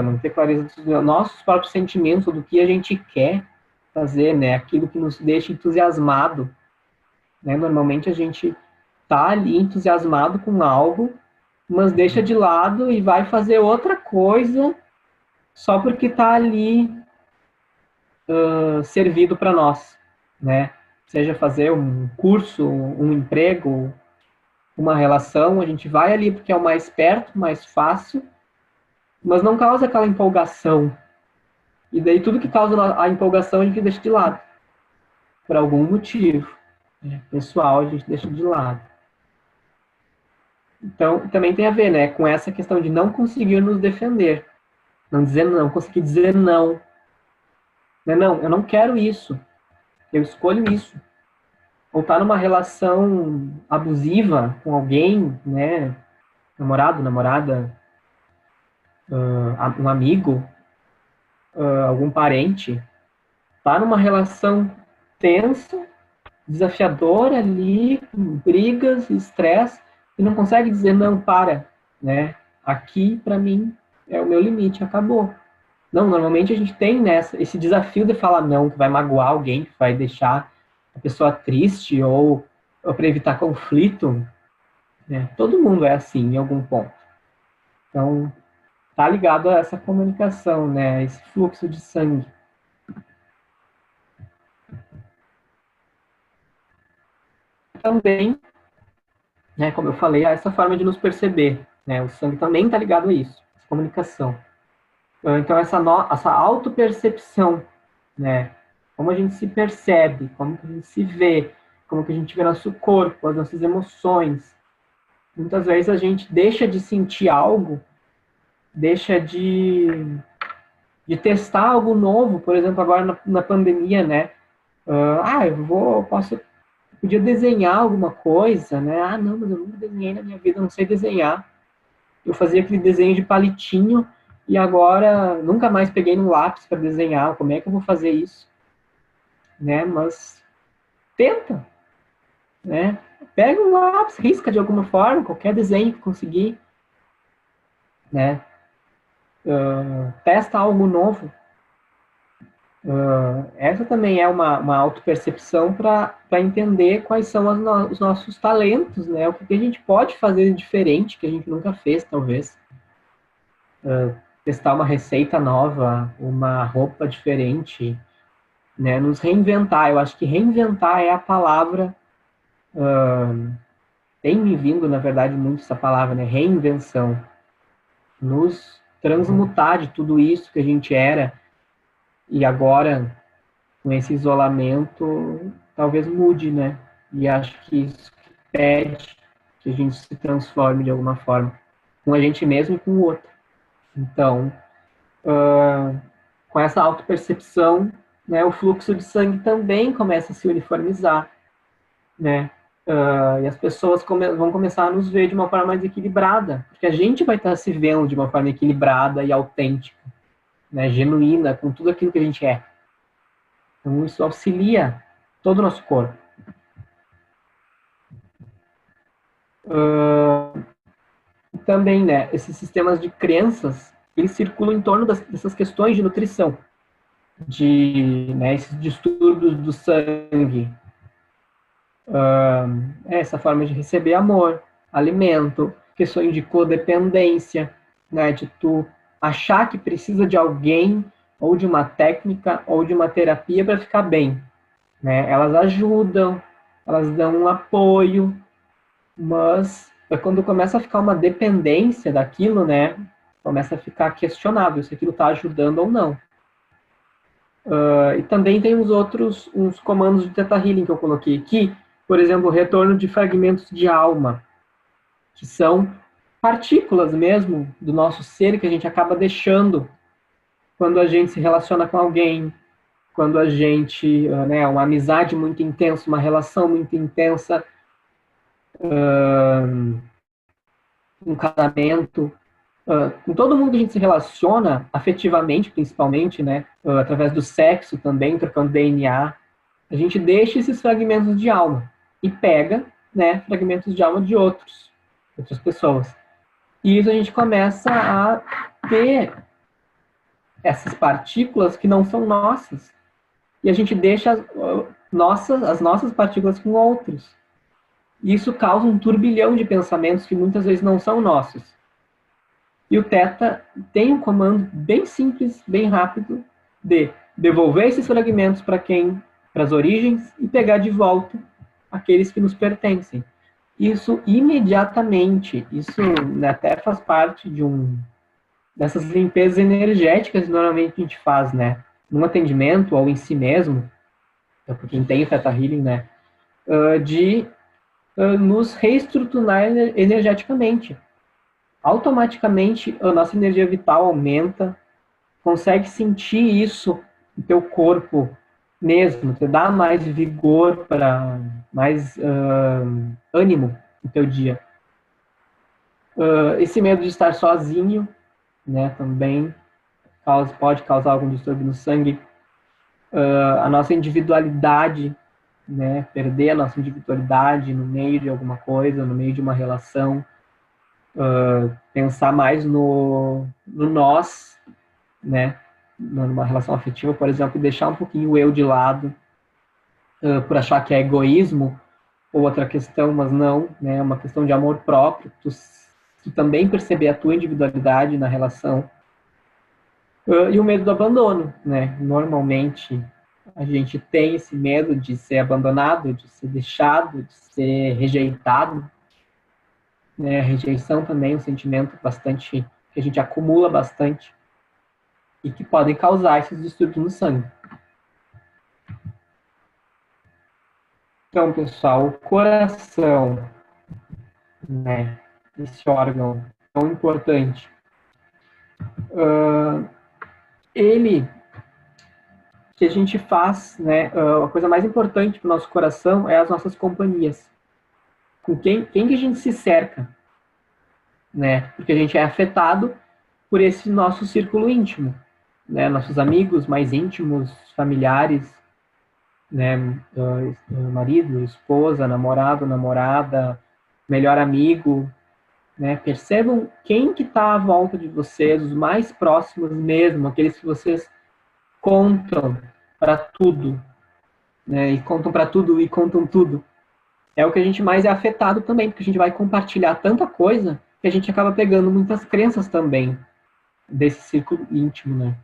não ter clareza dos nossos próprios sentimentos, do que a gente quer fazer, né? Aquilo que nos deixa entusiasmado. Né? Normalmente a gente tá ali entusiasmado com algo, mas deixa de lado e vai fazer outra coisa só porque tá ali servido para nós, né? Seja fazer um curso, um emprego, uma relação, a gente vai ali porque é o mais perto, mais fácil, mas não causa aquela empolgação. E daí tudo que causa a empolgação a gente deixa de lado, por algum motivo, né? Pessoal, a gente deixa de lado. Então, também tem a ver, né, com essa questão de não conseguir nos defender, não conseguir dizer não. Não, eu não quero isso, eu escolho isso. Ou estar numa relação abusiva com alguém, né, namorado, namorada, um amigo, algum parente, tá numa relação tensa, desafiadora ali, com brigas, estresse, e não consegue dizer não, para, né? Aqui, para mim, é o meu limite, acabou. Não, normalmente a gente tem nessa esse desafio de falar não, que vai magoar alguém, que vai deixar a pessoa triste, ou para evitar conflito, né? Todo mundo é assim, em algum ponto. Então, tá ligado a essa comunicação, né? Esse fluxo de sangue. Também, né, como eu falei, a essa forma de nos perceber, né? O sangue também está ligado a isso, essa comunicação. Então, essa autopercepção, né? Como a gente se percebe, como que a gente se vê, como que a gente vê nosso corpo, as nossas emoções. Muitas vezes a gente deixa de sentir algo, deixa de testar algo novo, por exemplo, agora na pandemia, né? Podia desenhar alguma coisa, né? Ah, não, mas eu nunca desenhei na minha vida, eu não sei desenhar. Eu fazia aquele desenho de palitinho e agora nunca mais peguei no lápis para desenhar. Como é que eu vou fazer isso? Né? Mas tenta, né? Pega um lápis, risca de alguma forma, qualquer desenho que conseguir, né? Testa algo novo. Essa também é uma autopercepção para entender quais são os nossos talentos, né? O que a gente pode fazer de diferente, que a gente nunca fez, talvez. Testar uma receita nova, uma roupa diferente, né? Nos reinventar. Eu acho que reinventar é a palavra. Tem me vindo, na verdade, muito essa palavra, né? Reinvenção. Nos transmutar de tudo isso que a gente era e agora, com esse isolamento, talvez mude, né? E acho que isso pede que a gente se transforme de alguma forma, com a gente mesmo e com o outro. Então, com essa autopercepção, né, o fluxo de sangue também começa a se uniformizar, né? E as pessoas vão começar a nos ver de uma forma mais equilibrada, porque a gente vai estar se vendo de uma forma equilibrada e autêntica, né, genuína, com tudo aquilo que a gente é. Então, isso auxilia todo o nosso corpo. Também, né, esses sistemas de crenças, eles circulam em torno dessas questões de nutrição, né, esses distúrbios do sangue, essa forma de receber amor, alimento, questões de codependência, né, de tu achar que precisa de alguém, ou de uma técnica, ou de uma terapia para ficar bem. Né? Elas ajudam, elas dão um apoio, mas quando começa a ficar uma dependência daquilo, né, começa a ficar questionável se aquilo está ajudando ou não. E também tem uns comandos de Theta Healing que eu coloquei aqui, por exemplo, o retorno de fragmentos de alma, que são partículas mesmo do nosso ser que a gente acaba deixando quando a gente se relaciona com alguém, quando a gente, né, uma amizade muito intensa, uma relação muito intensa, um casamento, com todo mundo que a gente se relaciona, afetivamente, principalmente, né, através do sexo também, trocando DNA, a gente deixa esses fragmentos de alma e pega, né, fragmentos de alma de outras pessoas. E isso a gente começa a ter essas partículas que não são nossas. E a gente deixa as nossas partículas com outros. E isso causa um turbilhão de pensamentos que muitas vezes não são nossos. E o Theta tem um comando bem simples, bem rápido, de devolver esses fragmentos para as origens e pegar de volta aqueles que nos pertencem. Isso imediatamente, isso, né, até faz parte dessas limpezas energéticas que normalmente a gente faz, né? Num atendimento ou em si mesmo, para quem tem o Theta Healing, né? De nos reestruturar energeticamente. Automaticamente a nossa energia vital aumenta, consegue sentir isso no teu corpo mesmo, te dá mais vigor, para mais ânimo no teu dia. Esse medo de estar sozinho, né, também pode causar algum distúrbio no sangue. A nossa individualidade, né, perder a nossa individualidade no meio de alguma coisa, no meio de uma relação, pensar mais no nós, né, numa relação afetiva, por exemplo, deixar um pouquinho o eu de lado, por achar que é egoísmo ou outra questão, mas não, né, é uma questão de amor próprio, tu também perceber a tua individualidade na relação. E o medo do abandono, né, normalmente a gente tem esse medo de ser abandonado, de ser deixado, de ser rejeitado, né, a rejeição também é um sentimento bastante, que a gente acumula bastante, e que podem causar esses distúrbios no sangue. Então, pessoal, o coração, né, esse órgão tão importante, ele, que a gente faz, né, a coisa mais importante para o nosso coração é as nossas companhias. Com quem que a gente se cerca, né, porque a gente é afetado por esse nosso círculo íntimo, né, nossos amigos mais íntimos, familiares, né, marido, esposa, namorado, namorada, melhor amigo, né, percebam quem que está à volta de vocês, os mais próximos mesmo, aqueles que vocês contam para tudo, né, e contam para tudo e contam tudo. É o que a gente mais é afetado também, porque a gente vai compartilhar tanta coisa que a gente acaba pegando muitas crenças também desse círculo íntimo, né.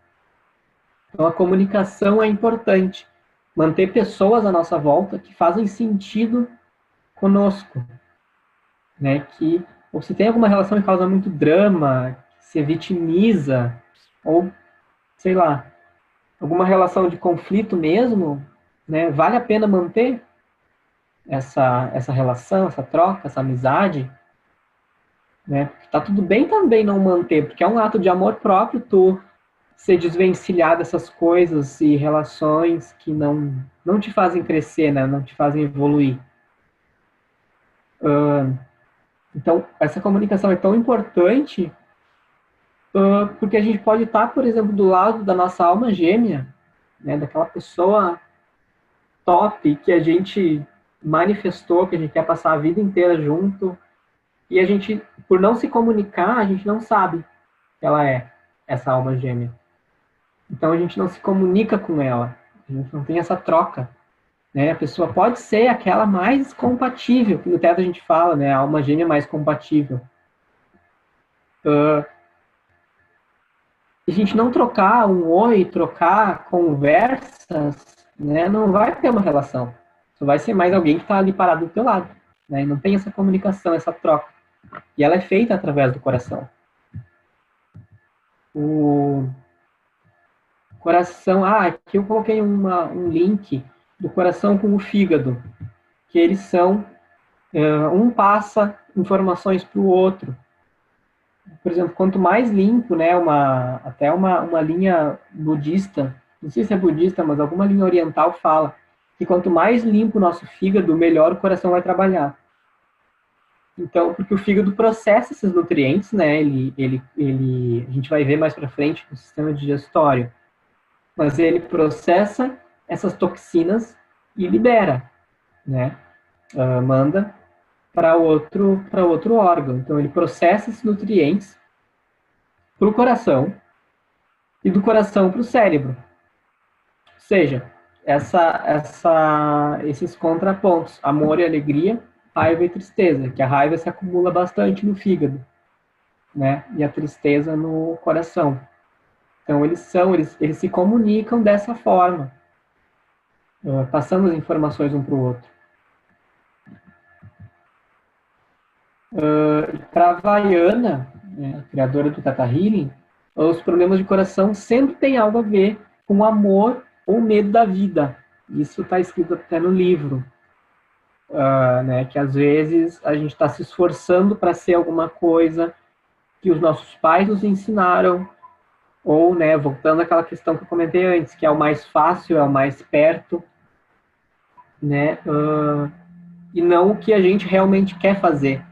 Então a comunicação é importante. Manter pessoas à nossa volta que fazem sentido conosco, né? Que ou se tem alguma relação que causa muito drama, que se vitimiza, ou sei lá, alguma relação de conflito mesmo, né? Vale a pena manter essa relação, essa troca, essa amizade, né? Tá tudo bem também não manter, porque é um ato de amor próprio tu se desvencilhar dessas coisas e relações que não te fazem crescer, né? Não te fazem evoluir. Então, essa comunicação é tão importante porque a gente pode estar, por exemplo, do lado da nossa alma gêmea, né? Daquela pessoa top que a gente manifestou, que a gente quer passar a vida inteira junto, e a gente, por não se comunicar, a gente não sabe que ela é essa alma gêmea. Então, a gente não se comunica com ela, a gente não tem essa troca. Né? A pessoa pode ser aquela mais compatível, que no teto a gente fala, né? A alma gêmea mais compatível. Se a gente não trocar um oi, trocar conversas, né? Não vai ter uma relação. Só vai ser mais alguém que está ali parado do teu lado. Né? E não tem essa comunicação, essa troca. E ela é feita através do coração. O coração... aqui eu coloquei um link do coração com o fígado. Que eles são... um passa informações para o outro. Por exemplo, quanto mais limpo, né, até uma linha budista não sei se é budista, mas alguma linha oriental fala que quanto mais limpo o nosso fígado, melhor o coração vai trabalhar. Então, porque o fígado processa esses nutrientes, né? A gente vai ver mais para frente no sistema digestório, mas ele processa essas toxinas e libera, né? Manda para outro órgão. Então, ele processa esses nutrientes para o coração e do coração para o cérebro. Ou seja, esses contrapontos, amor e alegria, raiva e tristeza, que a raiva se acumula bastante no fígado, né? E a tristeza no coração. Então, eles se comunicam dessa forma, passando as informações um para o outro. Para a Vaiana, né, a criadora do Theta Healing, os problemas de coração sempre têm algo a ver com amor ou medo da vida. Isso está escrito até no livro. Né, que às vezes a gente está se esforçando para ser alguma coisa que os nossos pais nos ensinaram, ou, né, voltando àquela questão que eu comentei antes, que é o mais fácil, é o mais perto, né, e não o que a gente realmente quer fazer,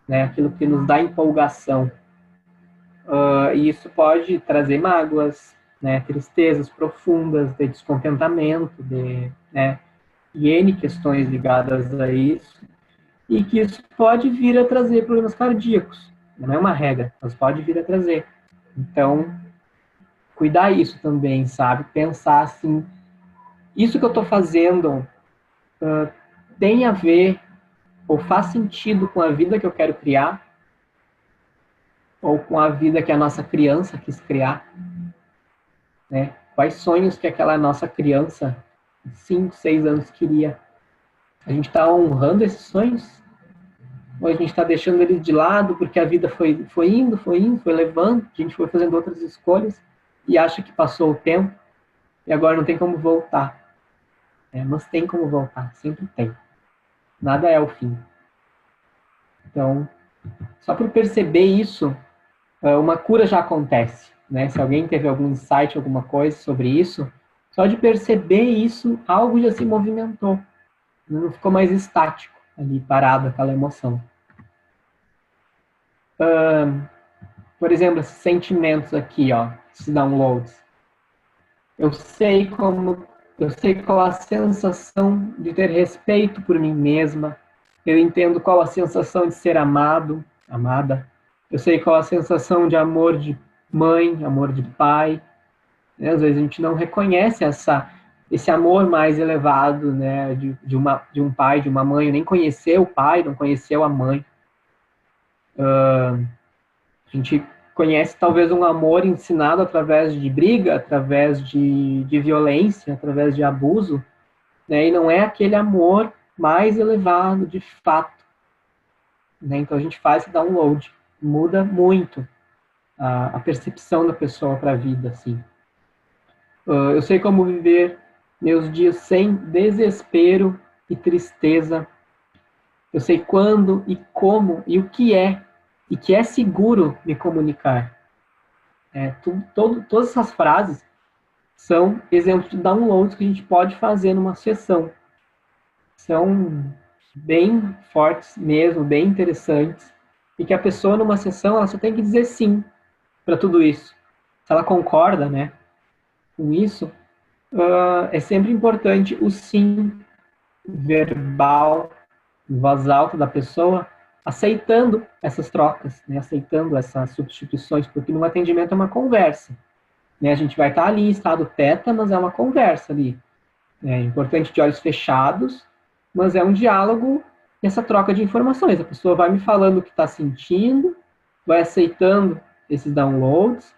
né, aquilo que nos dá empolgação. E isso pode trazer mágoas, né, tristezas profundas, de descontentamento, né, e N questões ligadas a isso, e que isso pode vir a trazer problemas cardíacos. Não é uma regra, mas pode vir a trazer. Então, cuidar isso também, sabe? Pensar assim, isso que eu estou fazendo tem a ver ou faz sentido com a vida que eu quero criar ou com a vida que a nossa criança quis criar, né? Quais sonhos que aquela nossa criança, 5, 6 anos, queria? A gente está honrando esses sonhos? Ou a gente está deixando eles de lado porque a vida foi indo, foi levando, a gente foi fazendo outras escolhas e acha que passou o tempo e agora não tem como voltar. Mas tem como voltar, sempre tem. Nada é o fim. Então, só por perceber isso, uma cura já acontece. Né? Se alguém teve algum insight, alguma coisa sobre isso, só de perceber isso, algo já se movimentou. Não ficou mais estático ali, parado, aquela emoção. Por exemplo, esses sentimentos aqui, ó, esses downloads. Eu sei qual a sensação de ter respeito por mim mesma. Eu entendo qual a sensação de ser amado, amada. Eu sei qual a sensação de amor de mãe, amor de pai. Né? Às vezes a gente não reconhece esse amor mais elevado, né, de um pai, de uma mãe. Eu nem conheceu o pai, não conheceu a mãe. A gente conhece talvez um amor ensinado através de briga, através de violência, através de abuso, né? E não é aquele amor mais elevado de fato. Né? Então a gente faz esse download, muda muito a percepção da pessoa para a vida, assim. Eu sei como viver meus dias sem desespero e tristeza. Eu sei quando e como e o que é, e que é seguro me comunicar. Todas essas frases são exemplos de downloads que a gente pode fazer numa sessão. São bem fortes mesmo, bem interessantes, e que a pessoa numa sessão ela só tem que dizer sim para tudo isso. Se ela concorda, né, com isso, é sempre importante o sim verbal, em voz alta da pessoa, aceitando essas trocas, né, aceitando essas substituições, porque no atendimento é uma conversa. Né? A gente vai estar ali em estado teta, mas é uma conversa ali. É importante de olhos fechados, mas é um diálogo e essa troca de informações. A pessoa vai me falando o que está sentindo, vai aceitando esses downloads,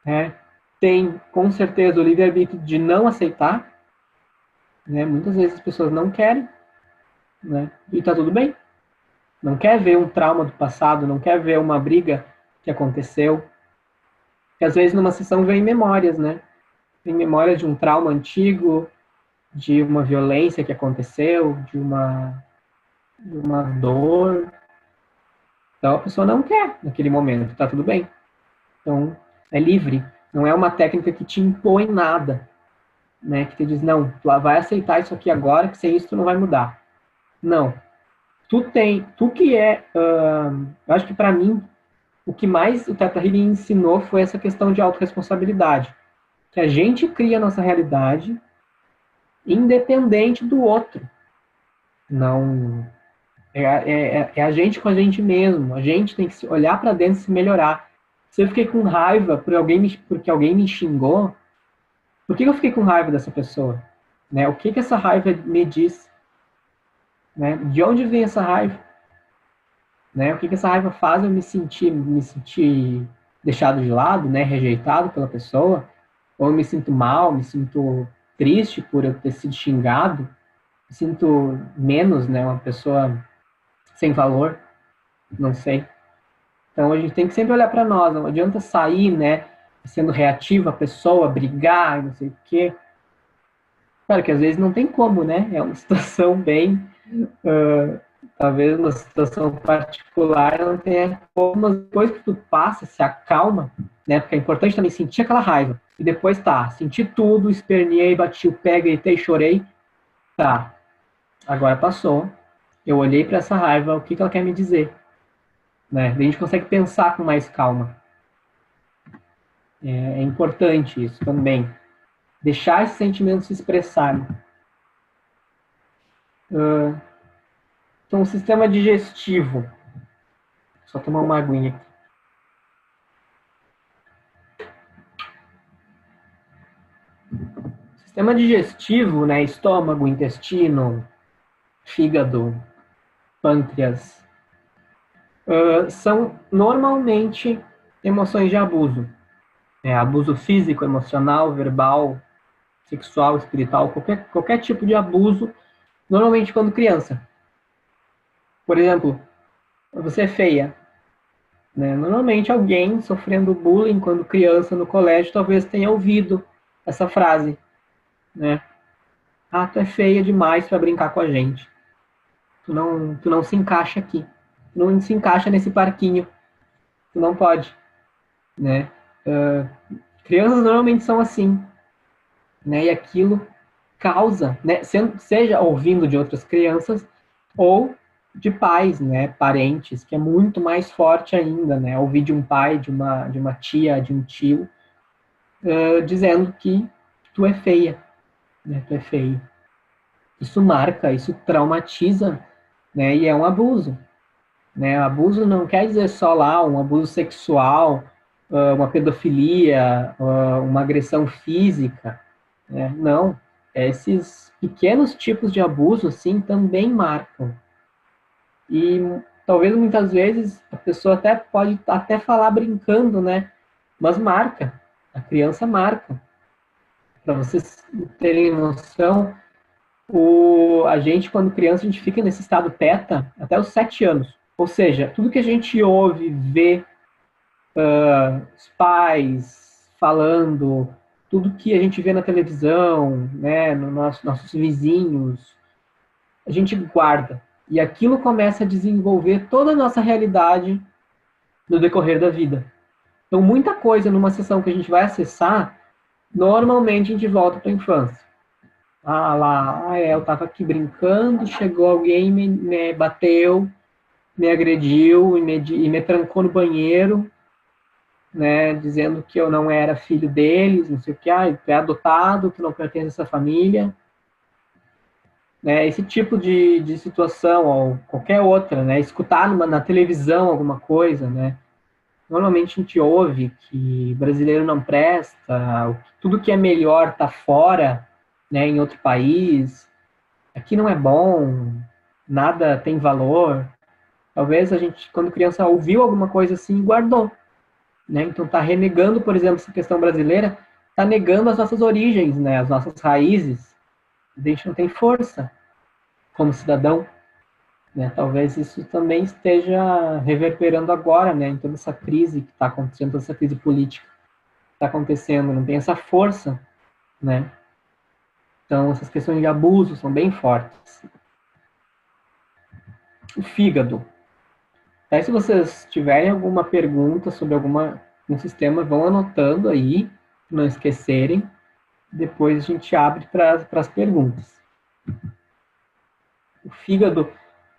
né? Tem, com certeza, o livre-arbítrio de não aceitar. Né? Muitas vezes as pessoas não querem, né? E está tudo bem. Não quer ver um trauma do passado, não quer ver uma briga que aconteceu. Porque às vezes numa sessão vem memórias, né? Tem memória de um trauma antigo, de uma violência que aconteceu, de uma dor. Então a pessoa não quer naquele momento, tá tudo bem. Então é livre, Não é uma técnica que te impõe nada, né? Que te diz, não, tu vai aceitar isso aqui agora, que sem isso tu não vai mudar. Não. Tu que é... eu acho que para mim, o que mais o Teta Healing ensinou foi essa questão de autorresponsabilidade. Que a gente cria a nossa realidade independente do outro. Não... É a gente com a gente mesmo. A gente tem que se olhar para dentro e se melhorar. Se eu fiquei com raiva porque alguém me xingou, por que eu fiquei com raiva dessa pessoa? Né? O que essa raiva me diz? Né? De onde vem essa raiva? Né? O que essa raiva faz eu me sentir deixado de lado, né? Rejeitado pela pessoa? Ou eu me sinto mal, me sinto triste por eu ter sido xingado? Me sinto menos, né? Uma pessoa sem valor? Não sei. Então a gente tem que sempre olhar para nós, não adianta sair, né, sendo reativa a pessoa, brigar, não sei o quê. Claro que às vezes não tem como, né? É uma situação bem, uh, talvez uma situação particular não tenha como, mas depois que tu passa, se acalma, né? Porque é importante também sentir aquela raiva. E depois tá, senti tudo, esperneei, bati o pé, gritei, chorei. Tá, agora passou. Eu olhei para essa raiva, o que ela quer me dizer? Né? A gente consegue pensar com mais calma. É importante isso também. Deixar esse sentimento se expressar. Então, o sistema digestivo. Só tomar uma aguinha aqui. Sistema digestivo, né? Estômago, intestino, fígado, pâncreas, são normalmente emoções de abuso. Abuso físico, emocional, verbal, sexual, espiritual, qualquer tipo de abuso, normalmente quando criança. Por exemplo, você é feia. Né? Normalmente alguém sofrendo bullying quando criança no colégio talvez tenha ouvido essa frase. Né? Ah, tu é feia demais para brincar com a gente. Tu não se encaixa aqui. Tu não se encaixa nesse parquinho. Tu não pode. Né? Crianças normalmente são assim. Né? E aquilo causa, né? Seja ouvindo de outras crianças ou de pais, né, parentes, que é muito mais forte ainda, né, ouvir de um pai, de uma tia, de um tio, dizendo que tu é feia, né, tu é feio. Isso marca, isso traumatiza, né, e é um abuso, né, abuso não quer dizer só lá um abuso sexual, uma pedofilia, uma agressão física, né, não, esses pequenos tipos de abuso, assim, também marcam. E talvez muitas vezes a pessoa até pode até falar brincando, né? Mas marca. A criança marca. Para vocês terem noção, a gente, quando criança, a gente fica nesse estado teta até os 7 anos. Ou seja, tudo que a gente ouve, vê, os pais falando, tudo que a gente vê na televisão, né, no nossos vizinhos, a gente guarda. E aquilo começa a desenvolver toda a nossa realidade no decorrer da vida. Então, muita coisa numa sessão que a gente vai acessar, normalmente a gente volta para a infância. Eu estava aqui brincando, chegou alguém, me bateu, me agrediu e me trancou no banheiro, né, dizendo que eu não era filho deles, não sei o que, tu é adotado, tu não pertence a essa família. Né, esse tipo de situação, ou qualquer outra, né, escutar na televisão alguma coisa, né, normalmente a gente ouve que brasileiro não presta, tudo que é melhor está fora, né, em outro país, aqui não é bom, nada tem valor. Talvez a gente, quando criança, ouviu alguma coisa assim e guardou. Né? Então está renegando, por exemplo, essa questão brasileira, está negando as nossas origens, né, as nossas raízes. A gente não tem força como cidadão. Né? Talvez isso também esteja reverberando agora, né, em toda essa crise que está acontecendo, toda essa crise política que está acontecendo, não tem essa força, né? Então, essas questões de abuso são bem fortes. O fígado. Se vocês tiverem alguma pergunta sobre um sistema, vão anotando aí, não esquecerem. Depois a gente abre para as perguntas. O fígado,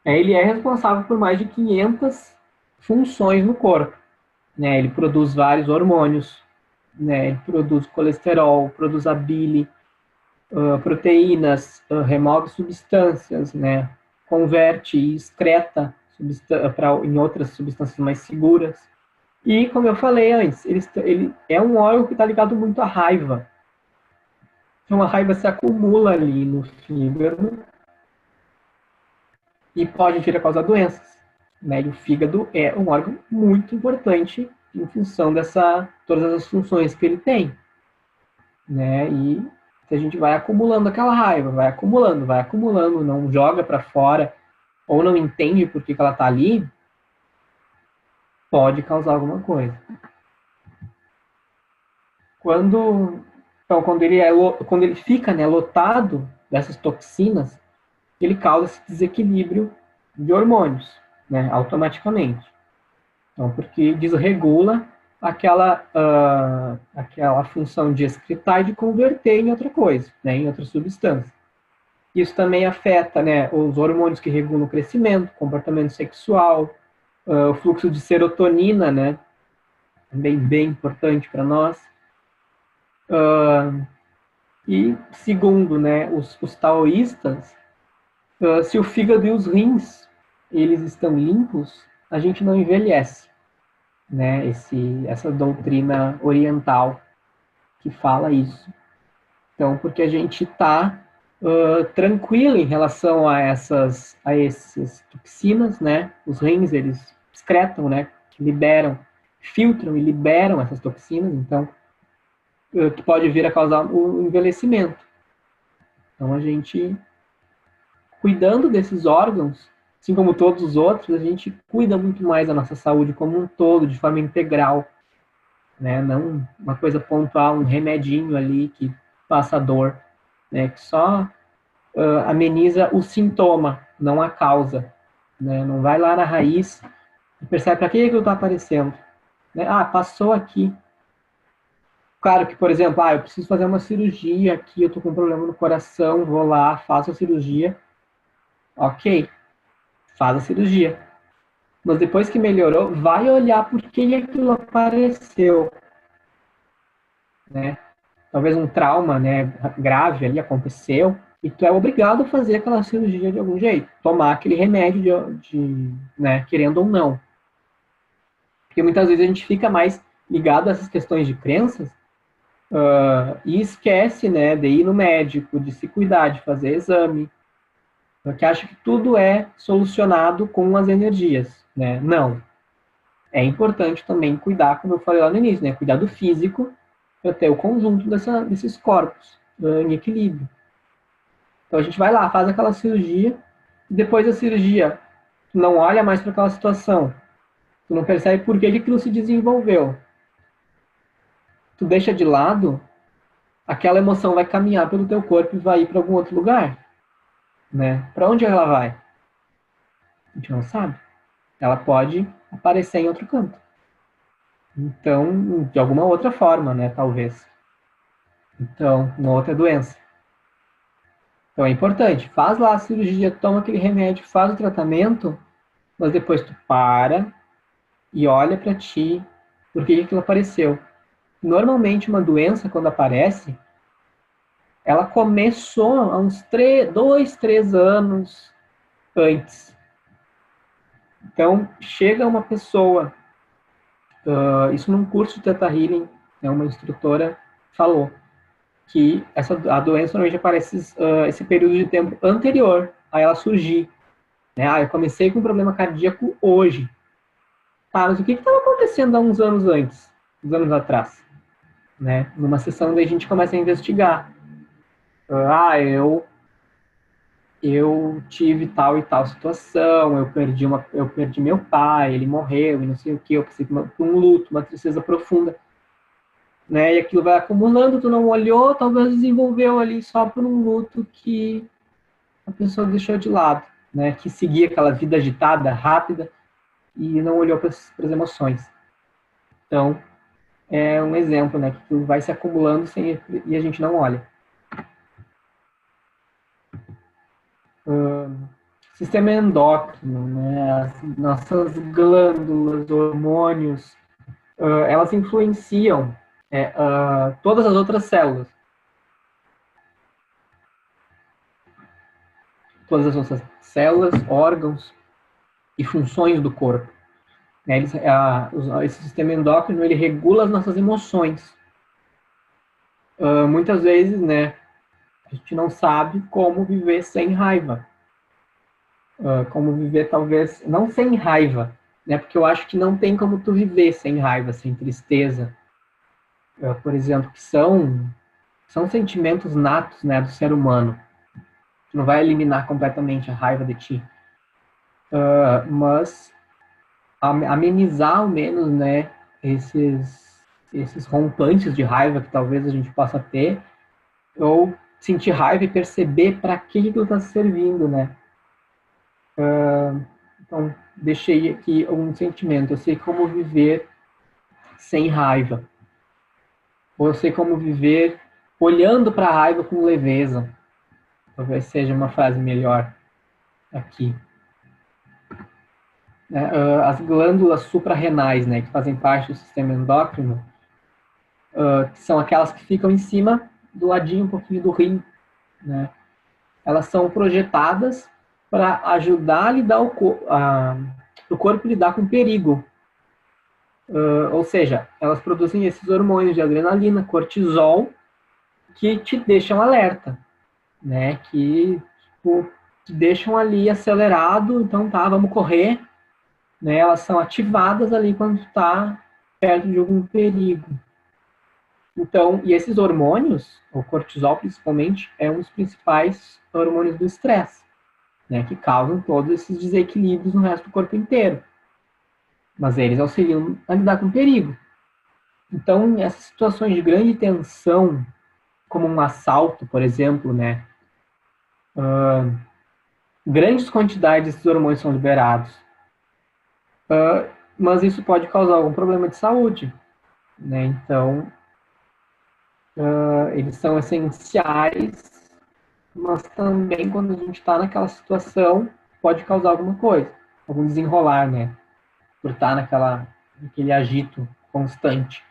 ele é responsável por mais de 500 funções no corpo, né? Ele produz vários hormônios, né? Ele produz colesterol, produz a bile, proteínas, remove substâncias, né? Converte e excreta em outras substâncias mais seguras. E, como eu falei antes, ele é um órgão que está ligado muito à raiva. Então, a raiva se acumula ali no fígado e pode vir a causar doenças. Né? E o fígado é um órgão muito importante em função todas as funções que ele tem. Né? E se a gente vai acumulando aquela raiva, vai acumulando, não joga para fora ou não entende por que ela está ali, pode causar alguma coisa. Quando ele fica, né, lotado dessas toxinas, ele causa esse desequilíbrio de hormônios, né, automaticamente. Então, porque desregula aquela função de excretar e de converter em outra coisa, né, em outra substância. Isso também afeta, né, os hormônios que regulam o crescimento, comportamento sexual, o fluxo de serotonina, né, também bem importante para nós. E segundo, né, os taoístas, se o fígado e os rins eles estão limpos, a gente não envelhece, né? Essa doutrina oriental que fala isso. Então, porque a gente está tranquilo em relação a essas toxinas, né? Os rins eles excretam, né? Filtram e liberam essas toxinas, então que pode vir a causar o envelhecimento. Então, a gente cuidando desses órgãos, assim como todos os outros, a gente cuida muito mais da nossa saúde como um todo, de forma integral, né? Não uma coisa pontual, um remedinho ali que passa dor, né? Que só ameniza o sintoma, não a causa, né? Não vai lá na raiz e percebe para que aquilo está aparecendo, né? Ah, passou aqui. Claro que, por exemplo, eu preciso fazer uma cirurgia aqui, eu estou com um problema no coração, vou lá, faço a cirurgia. Ok, faz a cirurgia. Mas depois que melhorou, vai olhar por que aquilo apareceu, né? Talvez um trauma, né, grave ali aconteceu e tu é obrigado a fazer aquela cirurgia de algum jeito, tomar aquele remédio né, querendo ou não. Porque muitas vezes a gente fica mais ligado a essas questões de crenças e esquece, né, de ir no médico, de se cuidar, de fazer exame, porque acha que tudo é solucionado com as energias, né? Não. É importante também cuidar, como eu falei lá no início, né? Cuidar do físico para ter o conjunto desses corpos em equilíbrio. Então a gente vai lá, faz aquela cirurgia, e depois da cirurgia, tu não olha mais para aquela situação, tu não percebe por que aquilo se desenvolveu. Tu deixa de lado, aquela emoção vai caminhar pelo teu corpo e vai ir para algum outro lugar, né? Para onde ela vai? A gente não sabe. Ela pode aparecer em outro canto. Então, de alguma outra forma, né? Talvez. Então, uma outra doença. Então é importante, faz lá a cirurgia, toma aquele remédio, faz o tratamento, mas depois tu para e olha para ti, por que aquilo apareceu. Normalmente uma doença, quando aparece, ela começou há uns 2, 3 anos antes. Então, chega uma pessoa, isso num curso de Theta Healing, né, uma instrutora falou, que a doença normalmente aparece esse período de tempo anterior a ela surgir. Né? Eu comecei com um problema cardíaco hoje. Mas o que estava acontecendo há uns anos antes, uns anos atrás? Né? Numa sessão daí a gente começa a investigar. Eu tive tal e tal situação, eu perdi meu pai, ele morreu, e não sei o que, eu passei por um luto, uma tristeza profunda. Né? E aquilo vai acumulando, tu não olhou, talvez desenvolveu ali só por um luto que a pessoa deixou de lado, né? Que seguia aquela vida agitada, rápida, e não olhou para as emoções. Então, é um exemplo, né? Que tudo vai se acumulando e a gente não olha. Sistema endócrino, né? As nossas glândulas, hormônios, elas influenciam todas as outras células. Todas as outras células, órgãos e funções do corpo. Né? Esse sistema endócrino, ele regula as nossas emoções. Muitas vezes, né, a gente não sabe como viver sem raiva. Como viver, talvez, não sem raiva, né, porque eu acho que não tem como tu viver sem raiva, sem tristeza. Por exemplo, que são sentimentos natos, né, do ser humano. Tu não vai eliminar completamente a raiva de ti. Mas amenizar ao menos, né, esses rompantes de raiva que talvez a gente possa ter, ou sentir raiva e perceber para que aquilo está servindo, né? Então, deixei aqui um sentimento. Eu sei como viver sem raiva. Ou eu sei como viver olhando para a raiva com leveza. Talvez seja uma frase melhor aqui. As glândulas suprarrenais, né, que fazem parte do sistema endócrino, que são aquelas que ficam em cima do ladinho um pouquinho do rim, né? Elas são projetadas para ajudar a lidar o corpo lidar com perigo. Ou seja, elas produzem esses hormônios de adrenalina, cortisol, que te deixam alerta, né? Que tipo, te deixam ali acelerado, então tá, vamos correr, né? Elas são ativadas ali quando tu tá perto de algum perigo. Então, e esses hormônios, o cortisol principalmente, é um dos principais hormônios do estresse, né, que causam todos esses desequilíbrios no resto do corpo inteiro. Mas eles auxiliam a lidar com o perigo. Então, essas situações de grande tensão, como um assalto, por exemplo, né, grandes quantidades desses hormônios são liberados. Mas isso pode causar algum problema de saúde, né? Então, eles são essenciais, mas também quando a gente está naquela situação, pode causar alguma coisa, algum desenrolar, né? Por estar naquele agito constante.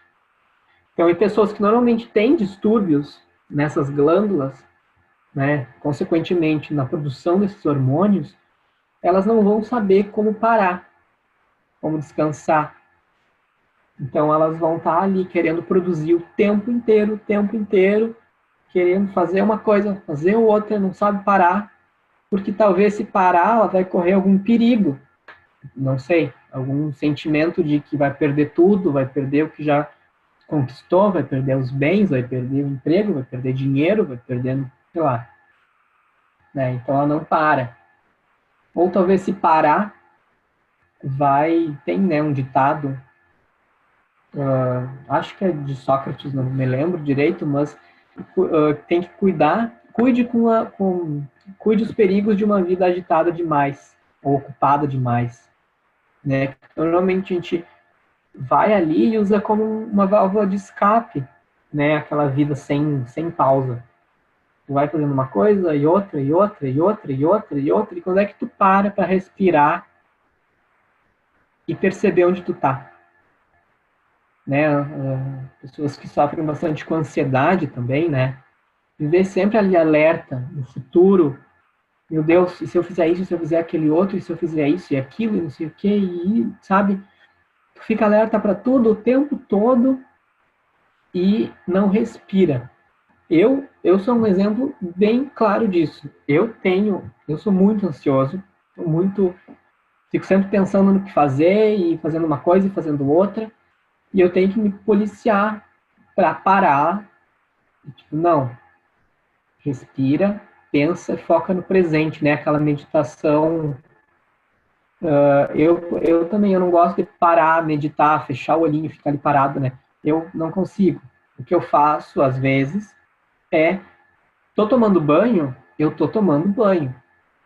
Então, em pessoas que normalmente têm distúrbios nessas glândulas, né, consequentemente na produção desses hormônios, elas não vão saber como parar, como descansar. Então, elas vão estar ali querendo produzir o tempo inteiro, querendo fazer uma coisa, fazer outra, não sabe parar, porque talvez se parar, ela vai correr algum perigo, não sei, algum sentimento de que vai perder tudo, vai perder o que já conquistou, vai perder os bens, vai perder o emprego, vai perder dinheiro, vai perder, sei lá. Né? Então ela não para. Ou talvez se parar, tem, né, um ditado, acho que é de Sócrates, não me lembro direito, mas tem que cuide os perigos de uma vida agitada demais, ou ocupada demais. Né? Normalmente a gente vai ali e usa como uma válvula de escape, né? Aquela vida sem pausa. Tu vai fazendo uma coisa e outra, e outra, e outra, e outra, e outra, e quando é que tu para respirar e perceber onde tu tá? Né? Pessoas que sofrem bastante com ansiedade também, né? Viver sempre ali alerta, no futuro. Meu Deus, e se eu fizer isso, e se eu fizer aquele outro, e se eu fizer isso e aquilo, e não sei o quê, e sabe? Tu fica alerta para tudo o tempo todo e não respira. Eu sou um exemplo bem claro disso. Eu sou muito ansioso, fico sempre pensando no que fazer e fazendo uma coisa e fazendo outra, e eu tenho que me policiar para parar. Tipo, não, respira, pensa e foca no presente, né? Aquela meditação. Eu não gosto de parar, meditar, fechar o olhinho e ficar ali parado, né? Eu não consigo. O que eu faço, às vezes, é tô tomando banho, eu tô tomando banho.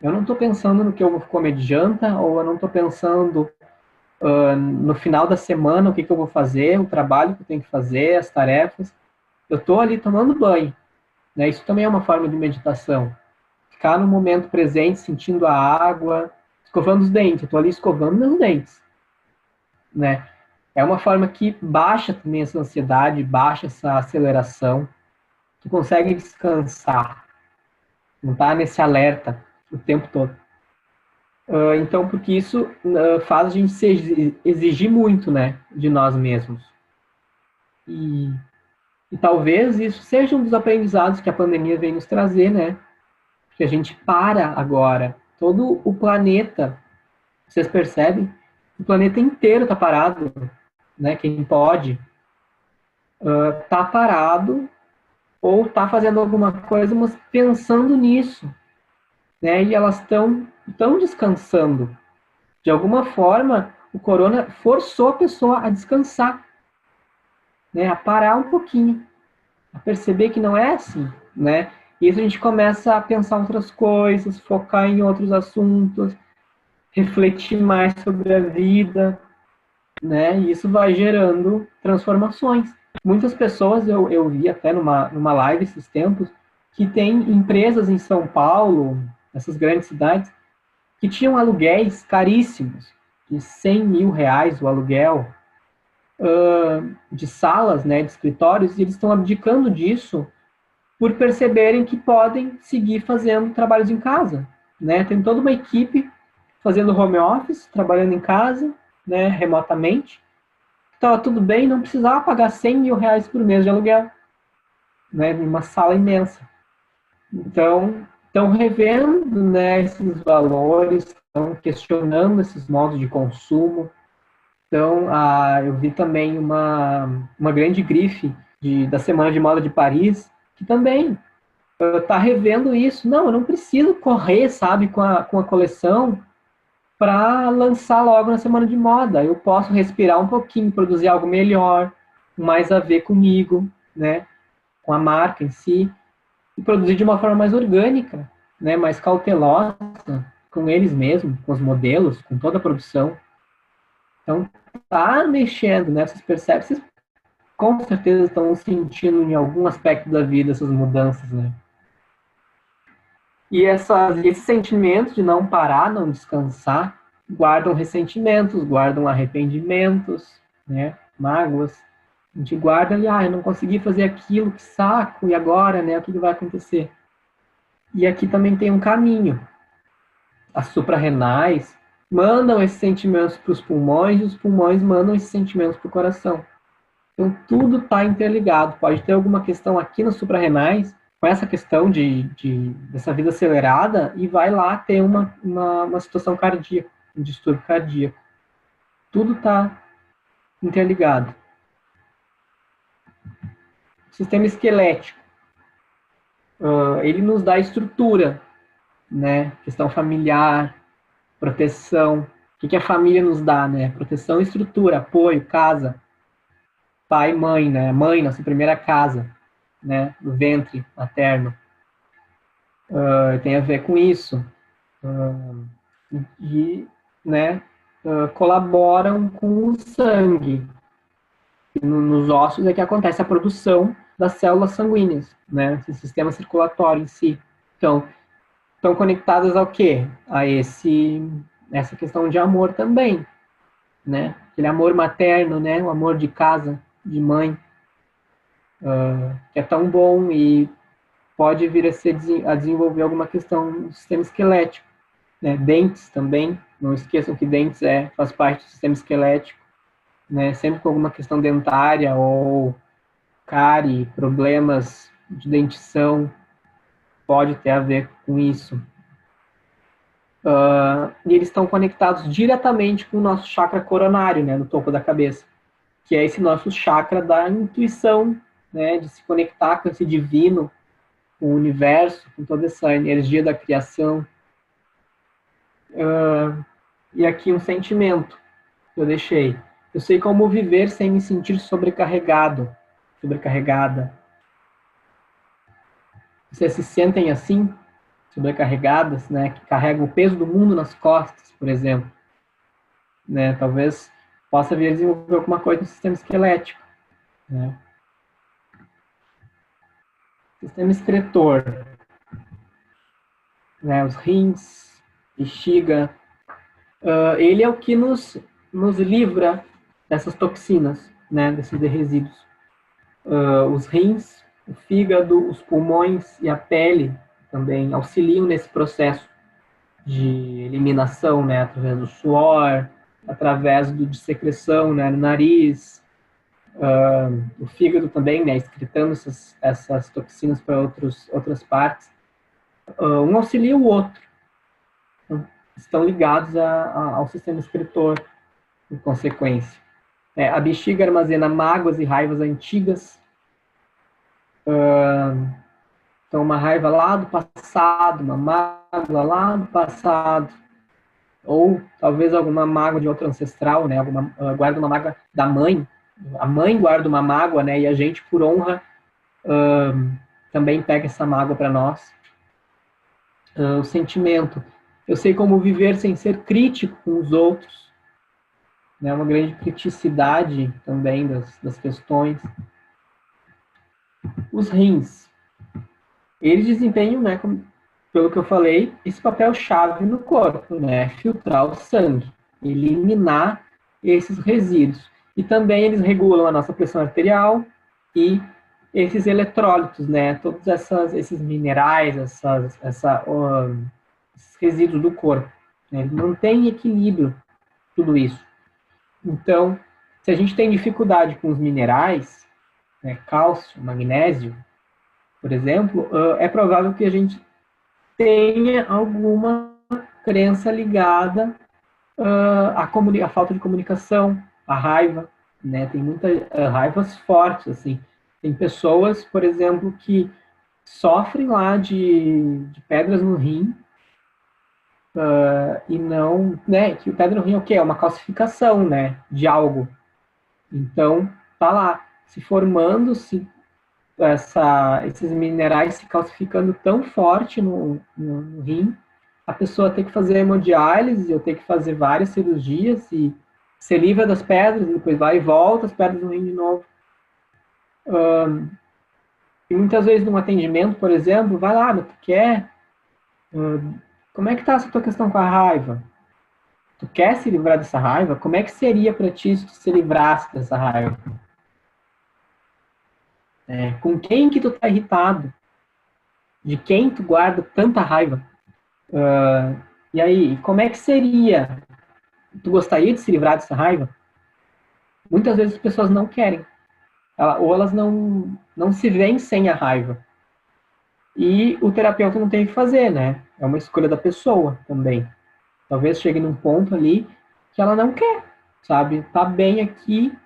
Eu não tô pensando no que eu vou comer de janta, ou eu não tô pensando no final da semana, o que eu vou fazer, o trabalho que eu tenho que fazer, as tarefas. Eu estou ali tomando banho, né? Isso também é uma forma de meditação. Ficar no momento presente, sentindo a água, escovando os dentes. Eu estou ali escovando meus dentes, né? É uma forma que baixa também essa ansiedade, baixa essa aceleração. Tu consegue descansar, não tá nesse alerta o tempo todo. Então, porque isso faz a gente se exigir muito, né, de nós mesmos. E talvez isso seja um dos aprendizados que a pandemia vem nos trazer, né? Que a gente para agora. Todo o planeta, vocês percebem? O planeta inteiro está parado, né? Quem pode tá parado ou tá fazendo alguma coisa, mas pensando nisso, né? E elas estão descansando. De alguma forma, o corona forçou a pessoa a descansar, né? A parar um pouquinho, a perceber que não é assim, né? E isso a gente começa a pensar outras coisas, focar em outros assuntos, refletir mais sobre a vida, né? E isso vai gerando transformações. Muitas pessoas, eu vi até numa live esses tempos, que tem empresas em São Paulo, essas grandes cidades, que tinham aluguéis caríssimos, de 100 mil reais o aluguel, de salas, né, de escritórios, e eles estão abdicando disso por perceberem que podem seguir fazendo trabalhos em casa, né? Tem toda uma equipe fazendo home office, trabalhando em casa, né, remotamente. Estava tudo bem, não precisava pagar 100 mil reais por mês de aluguel, né, em uma sala imensa. Então, estão revendo, né, esses valores, estão questionando esses modos de consumo. Então, eu vi também uma grande grife da Semana de Moda de Paris, que também está revendo isso. Não, eu não preciso correr, sabe, com a coleção para lançar logo na Semana de Moda. Eu posso respirar um pouquinho, produzir algo melhor, mais a ver comigo, né, com a marca em si, e produzir de uma forma mais orgânica, né, mais cautelosa, com eles mesmos, com os modelos, com toda a produção. Então, tá mexendo, né? Vocês percebem, vocês com certeza estão sentindo em algum aspecto da vida essas mudanças, né? E esses sentimentos de não parar, não descansar, guardam ressentimentos, guardam arrependimentos, né? Mágoas. A gente guarda ali, eu não consegui fazer aquilo, que saco, e agora, né? O que vai acontecer? E aqui também tem um caminho. As suprarrenais mandam esses sentimentos para os pulmões, e os pulmões mandam esses sentimentos para o coração. Então, tudo está interligado. Pode ter alguma questão aqui nas suprarrenais, com essa questão dessa vida acelerada, e vai lá ter uma situação cardíaca, um distúrbio cardíaco. Tudo está interligado. Sistema esquelético. Ele nos dá estrutura, né? Questão familiar, proteção. O que a família nos dá, né? Proteção e estrutura, apoio, casa. Pai e mãe, né? Mãe, nossa primeira casa, né? No ventre materno. Tem a ver com isso. E, né? Colaboram com o sangue. Nos ossos é que acontece a produção das células sanguíneas, né? Esse sistema circulatório em si. Então, estão conectadas ao quê? A essa questão de amor também, né? Aquele amor materno, né? O amor de casa, de mãe, que é tão bom e pode vir a desenvolver alguma questão no sistema esquelético, né? Dentes também, não esqueçam que dentes faz parte do sistema esquelético, né? Sempre com alguma questão dentária ou cárie, problemas de dentição, pode ter a ver com isso. E eles estão conectados diretamente com o nosso chakra coronário, né, no topo da cabeça, que é esse nosso chakra da intuição, né, de se conectar com esse divino, com o universo, com toda essa energia da criação. E aqui um sentimento que eu deixei. Eu sei como viver sem me sentir sobrecarregado, sobrecarregada. Vocês se sentem assim, sobrecarregadas, né, que carregam o peso do mundo nas costas, por exemplo, né? Talvez possa vir a desenvolver alguma coisa no sistema esquelético, né? Sistema excretor, né? Os rins, bexiga, ele é o que nos livra dessas toxinas, né? Desses resíduos. Os rins, o fígado, os pulmões e a pele também auxiliam nesse processo de eliminação, né? Através do suor, através de secreção, né? No nariz. O fígado também, né, excretando essas toxinas para outras partes. Um auxilia o outro. Então, estão ligados ao sistema excretor, em consequência. A bexiga armazena mágoas e raivas antigas. Então, uma raiva lá do passado, uma mágoa lá do passado. Ou talvez alguma mágoa de outro ancestral, né? Guarda uma mágoa da mãe. A mãe guarda uma mágoa, né? E a gente, por honra, também pega essa mágoa para nós. O sentimento. Eu sei como viver sem ser crítico com os outros. Né? Uma grande criticidade também das questões. Os rins. Eles desempenham, né, pelo que eu falei, esse papel-chave no corpo, né? Filtrar o sangue, eliminar esses resíduos. E também eles regulam a nossa pressão arterial e esses eletrólitos, né? Todos esses minerais, esses resíduos do corpo. Né? Eles mantêm equilíbrio tudo isso. Então, se a gente tem dificuldade com os minerais, né, cálcio, magnésio, por exemplo, é provável que a gente tenha alguma crença ligada à falta de comunicação, à raiva, né? Tem muitas raivas fortes, assim. Tem pessoas, por exemplo, que sofrem lá de pedras no rim, e não, né? Que o pedra no rim é o quê? É uma calcificação, né? De algo. Então, tá lá, se formando, esses minerais se calcificando tão forte no rim, a pessoa tem que fazer hemodiálise, ou tem que fazer várias cirurgias e se livra das pedras, e depois vai e volta as pedras no rim de novo. E muitas vezes num atendimento, por exemplo, vai lá, tu quer? Como é que tá essa tua questão com a raiva? Tu quer se livrar dessa raiva? Como é que seria para ti se tu se livrasse dessa raiva? Com quem que tu tá irritado? De quem tu guarda tanta raiva? E aí, como é que seria? Tu gostaria de se livrar dessa raiva? Muitas vezes as pessoas não querem. Ou elas não se veem sem a raiva. E o terapeuta não tem o que fazer, né? É uma escolha da pessoa também. Talvez chegue num ponto ali que ela não quer, sabe? Tá bem aqui.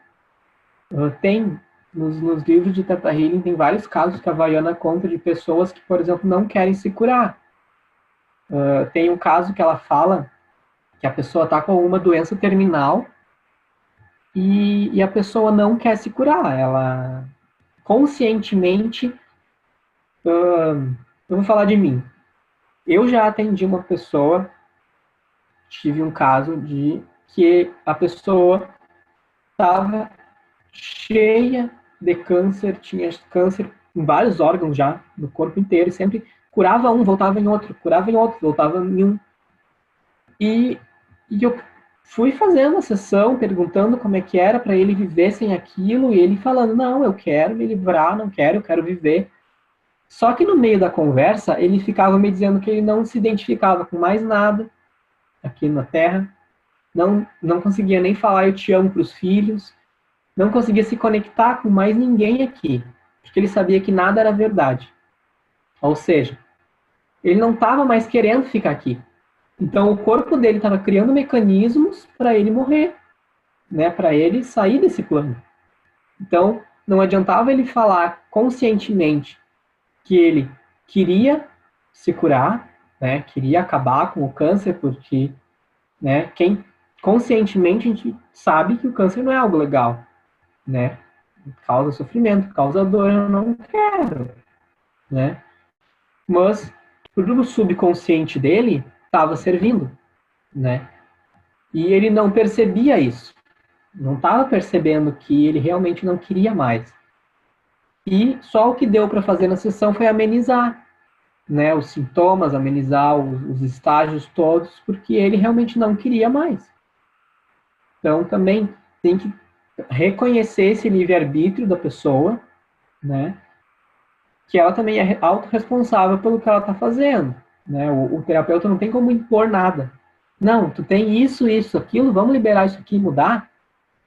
Tem, nos livros de Theta Healing, tem vários casos que a Vaiana conta de pessoas que, por exemplo, não querem se curar. Tem um caso que ela fala que a pessoa está com uma doença terminal e a pessoa não quer se curar. Ela conscientemente... eu vou falar de mim. Eu já atendi uma pessoa, tive um caso de que a pessoa estava cheia de câncer, tinha câncer em vários órgãos já, no corpo inteiro, e sempre curava um, voltava em outro, curava em outro, voltava em um. E eu fui fazendo a sessão, perguntando como é que era para ele viver sem aquilo, e ele falando, não, eu quero me livrar, não quero, eu quero viver. Só que no meio da conversa, ele ficava me dizendo que ele não se identificava com mais nada aqui na Terra, não conseguia nem falar eu te amo para os filhos, não conseguia se conectar com mais ninguém aqui, porque ele sabia que nada era verdade. Ou seja, ele não estava mais querendo ficar aqui. Então o corpo dele estava criando mecanismos para ele morrer, né, para ele sair desse plano. Então não adiantava ele falar conscientemente que ele queria se curar, né, queria acabar com o câncer, porque, né, quem conscientemente a gente sabe que o câncer não é algo legal, né, causa sofrimento, causa dor, eu não quero, né, mas o subconsciente dele estava servindo, né, e ele não percebia isso, não estava percebendo que ele realmente não queria mais. E só o que deu para fazer na sessão foi amenizar, né, os sintomas, amenizar os estágios todos, porque ele realmente não queria mais. Então, também tem que reconhecer esse livre-arbítrio da pessoa, né, que ela também é autorresponsável pelo que ela está fazendo. Né? O terapeuta não tem como impor nada. Não, tu tem isso, isso, aquilo, vamos liberar isso aqui e mudar?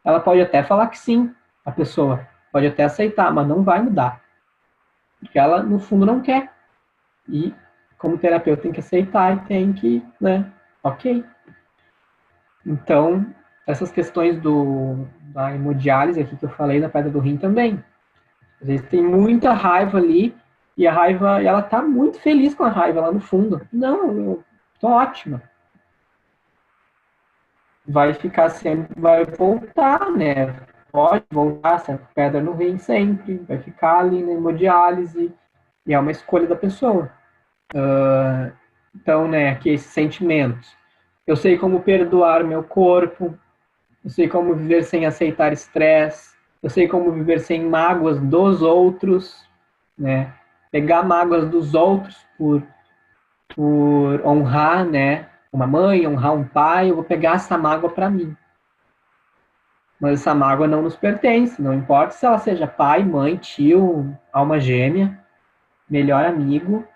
Ela pode até falar que sim, a pessoa pode até aceitar, mas não vai mudar. Porque ela, no fundo, não quer. E, como terapeuta, tem que aceitar e tem que, né, ok. Então, essas questões da hemodiálise aqui que eu falei, da pedra do rim também. Às vezes tem muita raiva ali, e a raiva, ela tá muito feliz com a raiva lá no fundo. Não, eu tô ótima. Vai ficar sempre, vai voltar, né? Pode voltar, essa pedra no rim sempre, vai ficar ali na hemodiálise, e é uma escolha da pessoa. Então, né, aqui esses sentimentos. Eu sei como perdoar meu corpo, eu sei como viver sem aceitar estresse, eu sei como viver sem mágoas dos outros, né? Pegar mágoas dos outros por honrar, né? Uma mãe, honrar um pai, eu vou pegar essa mágoa para mim. Mas essa mágoa não nos pertence, não importa se ela seja pai, mãe, tio, alma gêmea, melhor amigo,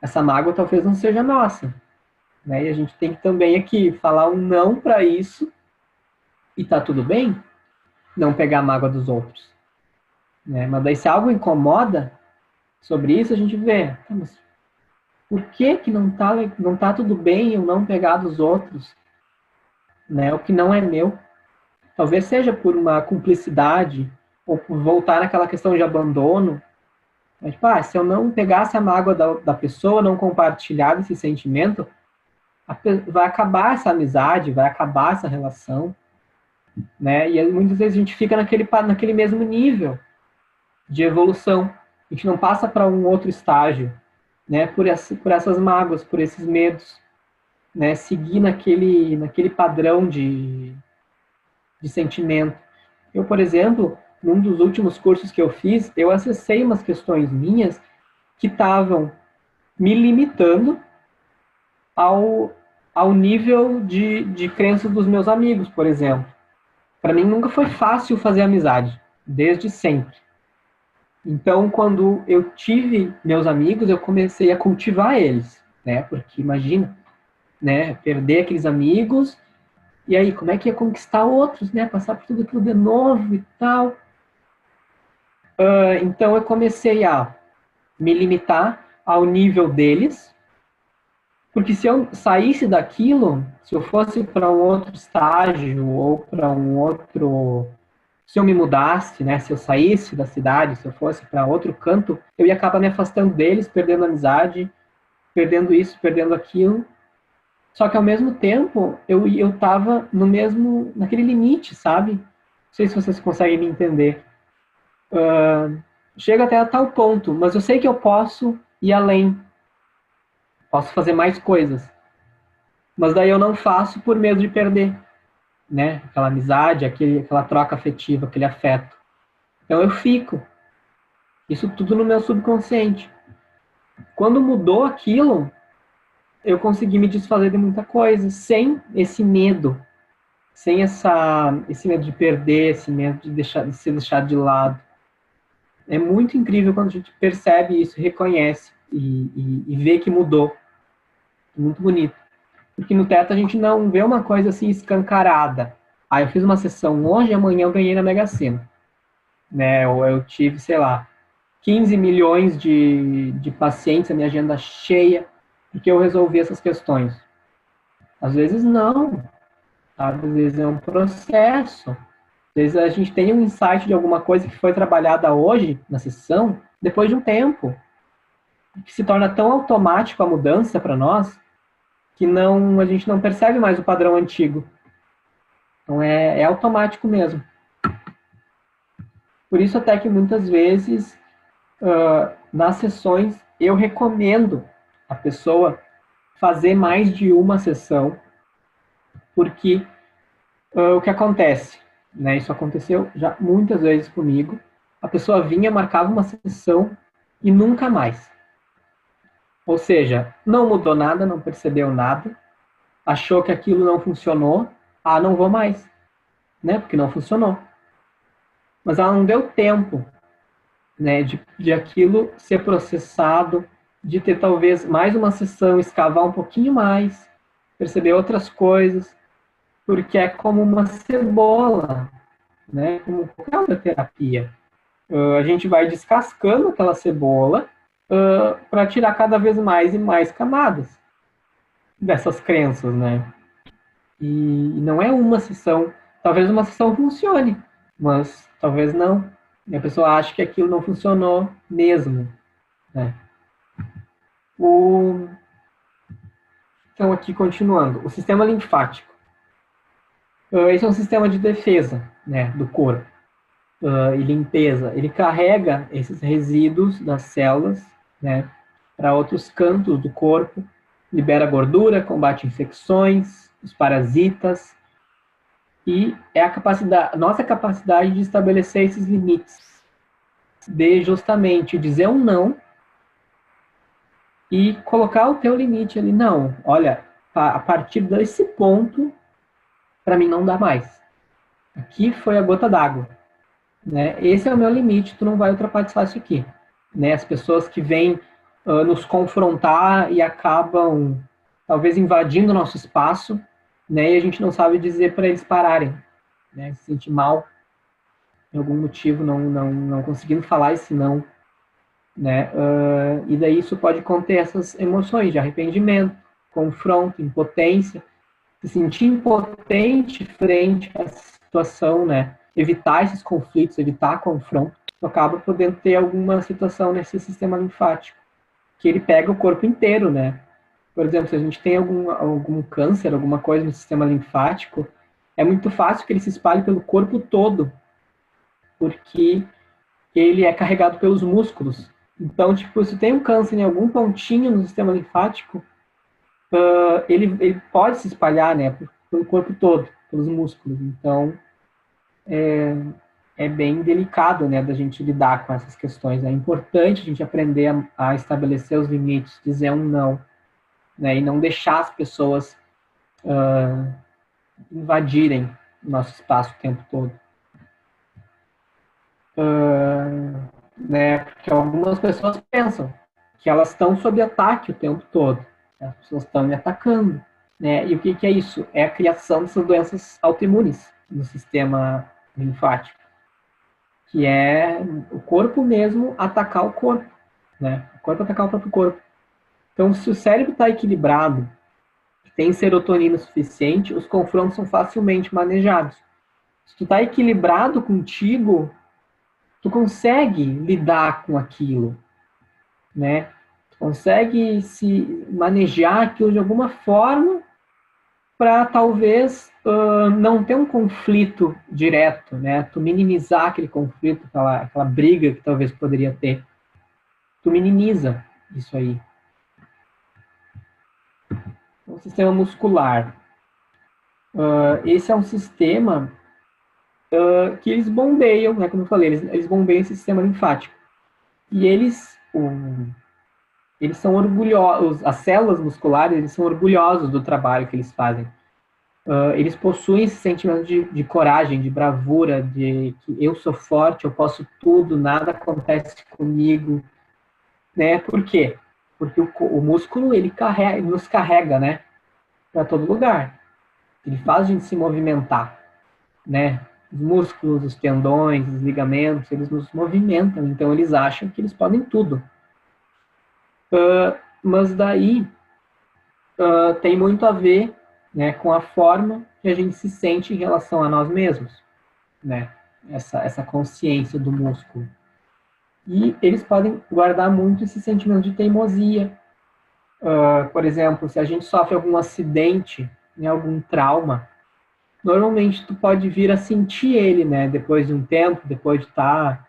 essa mágoa talvez não seja nossa. Né? E a gente tem que também aqui falar um não para isso, e tá tudo bem não pegar a mágoa dos outros. Né? Mas daí se algo incomoda sobre isso, a gente vê, tá, mas por que não tá tudo bem eu não pegar dos outros? Né? O que não é meu. Talvez seja por uma cumplicidade, ou por voltar naquela questão de abandono. Mas, tipo, se eu não pegasse a mágoa da pessoa, não compartilhar desse sentimento, vai acabar essa amizade, vai acabar essa relação. Né? E muitas vezes a gente fica naquele mesmo nível de evolução. A gente não passa para um outro estágio, né? Por essas mágoas, por esses medos, né? Seguir naquele padrão de sentimento. Eu, por exemplo, num dos últimos cursos que eu fiz, eu acessei umas questões minhas que estavam me limitando ao, ao nível de crença dos meus amigos, por exemplo. Para mim nunca foi fácil fazer amizade, desde sempre. Então, quando eu tive meus amigos, eu comecei a cultivar eles, né? Porque imagina, né? Perder aqueles amigos, e aí, como é que ia conquistar outros, né? Passar por tudo aquilo de novo e tal. Então, eu comecei a me limitar ao nível deles, porque se eu saísse daquilo, se eu fosse para um outro estágio ou para um outro, se eu me mudasse, né, se eu saísse da cidade, se eu fosse para outro canto, eu ia acabar me afastando deles, perdendo amizade, perdendo isso, perdendo aquilo. Só que ao mesmo tempo, eu tava naquele limite, sabe? Não sei se vocês conseguem me entender. Chega até a tal ponto, mas eu sei que eu posso ir além, posso fazer mais coisas. Mas daí eu não faço por medo de perder, né? Aquela amizade, aquela troca afetiva, aquele afeto. Então eu fico. Isso tudo no meu subconsciente. Quando mudou aquilo, eu consegui me desfazer de muita coisa, sem esse medo, sem esse medo de perder, esse medo de ser deixado de lado. É muito incrível quando a gente percebe isso, reconhece e vê que mudou. Muito bonito. Porque no teto a gente não vê uma coisa assim escancarada. Ah, eu fiz uma sessão hoje e amanhã eu ganhei na Mega Sena. Né? Ou eu tive, sei lá, 15 milhões de pacientes, a minha agenda cheia, porque eu resolvi essas questões. Às vezes não. Sabe? Às vezes é um processo. Às vezes a gente tem um insight de alguma coisa que foi trabalhada hoje, na sessão, depois de um tempo. Que se torna tão automático a mudança para nós, que a gente não percebe mais o padrão antigo. Então é automático mesmo. Por isso até que muitas vezes, nas sessões, eu recomendo a pessoa fazer mais de uma sessão, porque o que acontece? né? Isso aconteceu já muitas vezes comigo. A pessoa vinha, marcava uma sessão e nunca mais. Ou seja, não mudou nada, não percebeu nada, achou que aquilo não funcionou, não vou mais, né? Porque não funcionou. Mas ela não deu tempo, né, de aquilo ser processado, de ter talvez mais uma sessão, escavar um pouquinho mais, perceber outras coisas, porque é como uma cebola, né, como qualquer outra terapia. A gente vai descascando aquela cebola para tirar cada vez mais e mais camadas dessas crenças, né? E não é uma sessão, talvez uma sessão funcione, mas talvez não. E a pessoa acha que aquilo não funcionou mesmo, né? O... Então, aqui continuando, o sistema linfático. Esse é um sistema de defesa, né, do corpo e limpeza. Ele carrega esses resíduos das células, né, para outros cantos do corpo, libera gordura, combate infecções, os parasitas, e é a nossa capacidade de estabelecer esses limites, de justamente dizer um não e colocar o teu limite ali. Não, olha, a partir desse ponto, para mim não dá mais. Aqui foi a gota d'água, né? Esse é o meu limite, tu não vai ultrapassar isso aqui, né? As pessoas que vêm nos confrontar e acabam talvez invadindo o nosso espaço, né? E a gente não sabe dizer para eles pararem, né? Se sentir mal, por algum motivo, não conseguindo falar esse não, né? E daí isso pode conter essas emoções de arrependimento, confronto, impotência, se sentir impotente frente à situação, né? Evitar esses conflitos, evitar confronto, acaba podendo ter alguma situação nesse sistema linfático, que ele pega o corpo inteiro, né? Por exemplo, se a gente tem algum câncer, alguma coisa no sistema linfático, é muito fácil que ele se espalhe pelo corpo todo, porque ele é carregado pelos músculos. Então, tipo, se tem um câncer em algum pontinho no sistema linfático, ele pode se espalhar, né, pelo corpo todo, pelos músculos. Então, é bem delicado, né, da gente lidar com essas questões. É importante a gente aprender a estabelecer os limites, dizer um não, né, e não deixar as pessoas invadirem o nosso espaço o tempo todo. Né, porque algumas pessoas pensam que elas estão sob ataque o tempo todo. As pessoas estão me atacando. Né? E o que é isso? É a criação dessas doenças autoimunes no sistema linfático, que é o corpo mesmo atacar o corpo, né? O corpo atacar o próprio corpo. Então, se o cérebro está equilibrado, tem serotonina suficiente, os confrontos são facilmente manejados. Se tu está equilibrado contigo, tu consegue lidar com aquilo, né? Tu consegue se manejar aquilo de alguma forma para talvez não ter um conflito direto, né? Tu minimizar aquele conflito, aquela briga que talvez poderia ter. Tu minimiza isso aí. O sistema muscular. Esse é um sistema que eles bombeiam, né? Como eu falei, eles bombeiam esse sistema linfático. E eles são orgulhosos, as células musculares, eles são orgulhosos do trabalho que eles fazem. Eles possuem esse sentimento de coragem, de bravura, de que eu sou forte, eu posso tudo, nada acontece comigo, né? Por quê? Porque o músculo, ele nos carrega, né? Para todo lugar. Ele faz a gente se movimentar, né? Os músculos, os tendões, os ligamentos, eles nos movimentam, então eles acham que eles podem tudo. Mas daí tem muito a ver, né, com a forma que a gente se sente em relação a nós mesmos, né? Essa consciência do músculo. E eles podem guardar muito esse sentimento de teimosia. Por exemplo, se a gente sofre algum acidente, né, algum trauma, normalmente tu pode vir a sentir ele, né? Depois de um tempo, depois de estar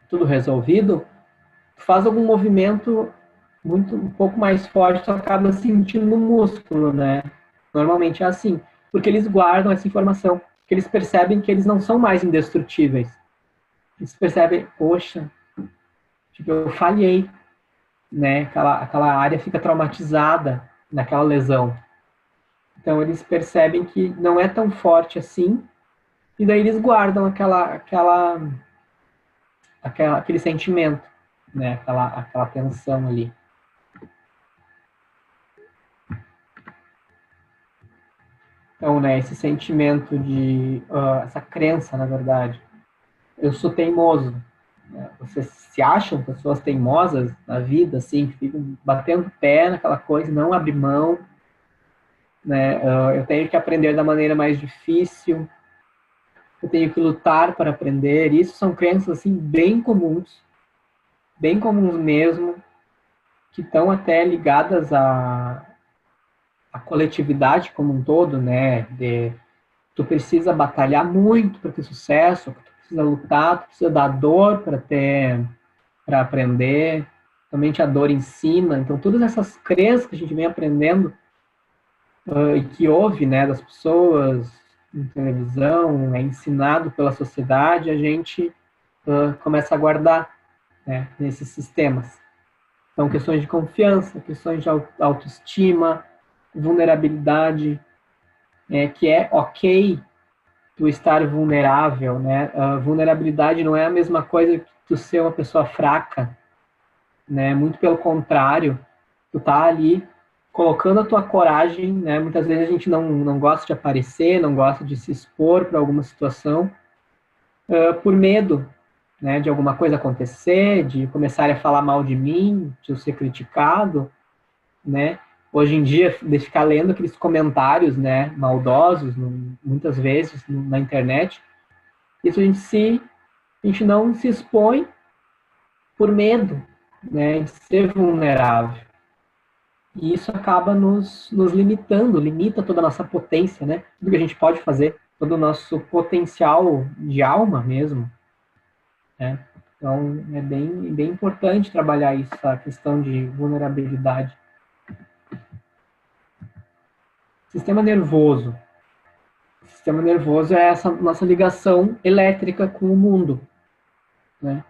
tudo resolvido, tu faz algum movimento um pouco mais forte, tu acaba sentindo no músculo, né? Normalmente é assim, porque eles guardam essa informação. que eles percebem que eles não são mais indestrutíveis. Eles percebem, poxa, tipo, eu falhei, né? Aquela área fica traumatizada naquela lesão. Então eles percebem que não é tão forte assim, e daí eles guardam aquele sentimento, né? Aquela tensão ali. Então, né, esse sentimento de, essa crença, na verdade, eu sou teimoso. Né? Vocês se acham pessoas teimosas na vida, assim, que ficam batendo pé naquela coisa, não abrir mão, né? Eu tenho que aprender da maneira mais difícil, eu tenho que lutar para aprender. Isso são crenças, assim, bem comuns mesmo, que estão até ligadas à coletividade como um todo, né? Tu precisa batalhar muito para ter sucesso, tu precisa lutar, tu precisa dar dor para aprender, somente a dor ensina. Então, todas essas crenças que a gente vem aprendendo e que ouve, né, das pessoas, em televisão, é ensinado pela sociedade, a gente começa a guardar, né, nesses sistemas. São questões de confiança, questões de autoestima, vulnerabilidade, que é ok tu estar vulnerável, né? A vulnerabilidade não é a mesma coisa que tu ser uma pessoa fraca, né? Muito pelo contrário, tu tá ali colocando a tua coragem, né? Muitas vezes a gente não gosta de aparecer, não gosta de se expor para alguma situação, por medo, né? De alguma coisa acontecer, de começarem a falar mal de mim, de eu ser criticado, né? Hoje em dia, de ficar lendo aqueles comentários, né, maldosos, muitas vezes na internet, isso a gente não se expõe por medo, né, de ser vulnerável. E isso acaba nos limitando, limita toda a nossa potência, né? Tudo que a gente pode fazer, todo o nosso potencial de alma mesmo, né? Então, é bem importante trabalhar isso, a questão de vulnerabilidade. Sistema nervoso. O sistema nervoso é essa nossa ligação elétrica com o mundo, né?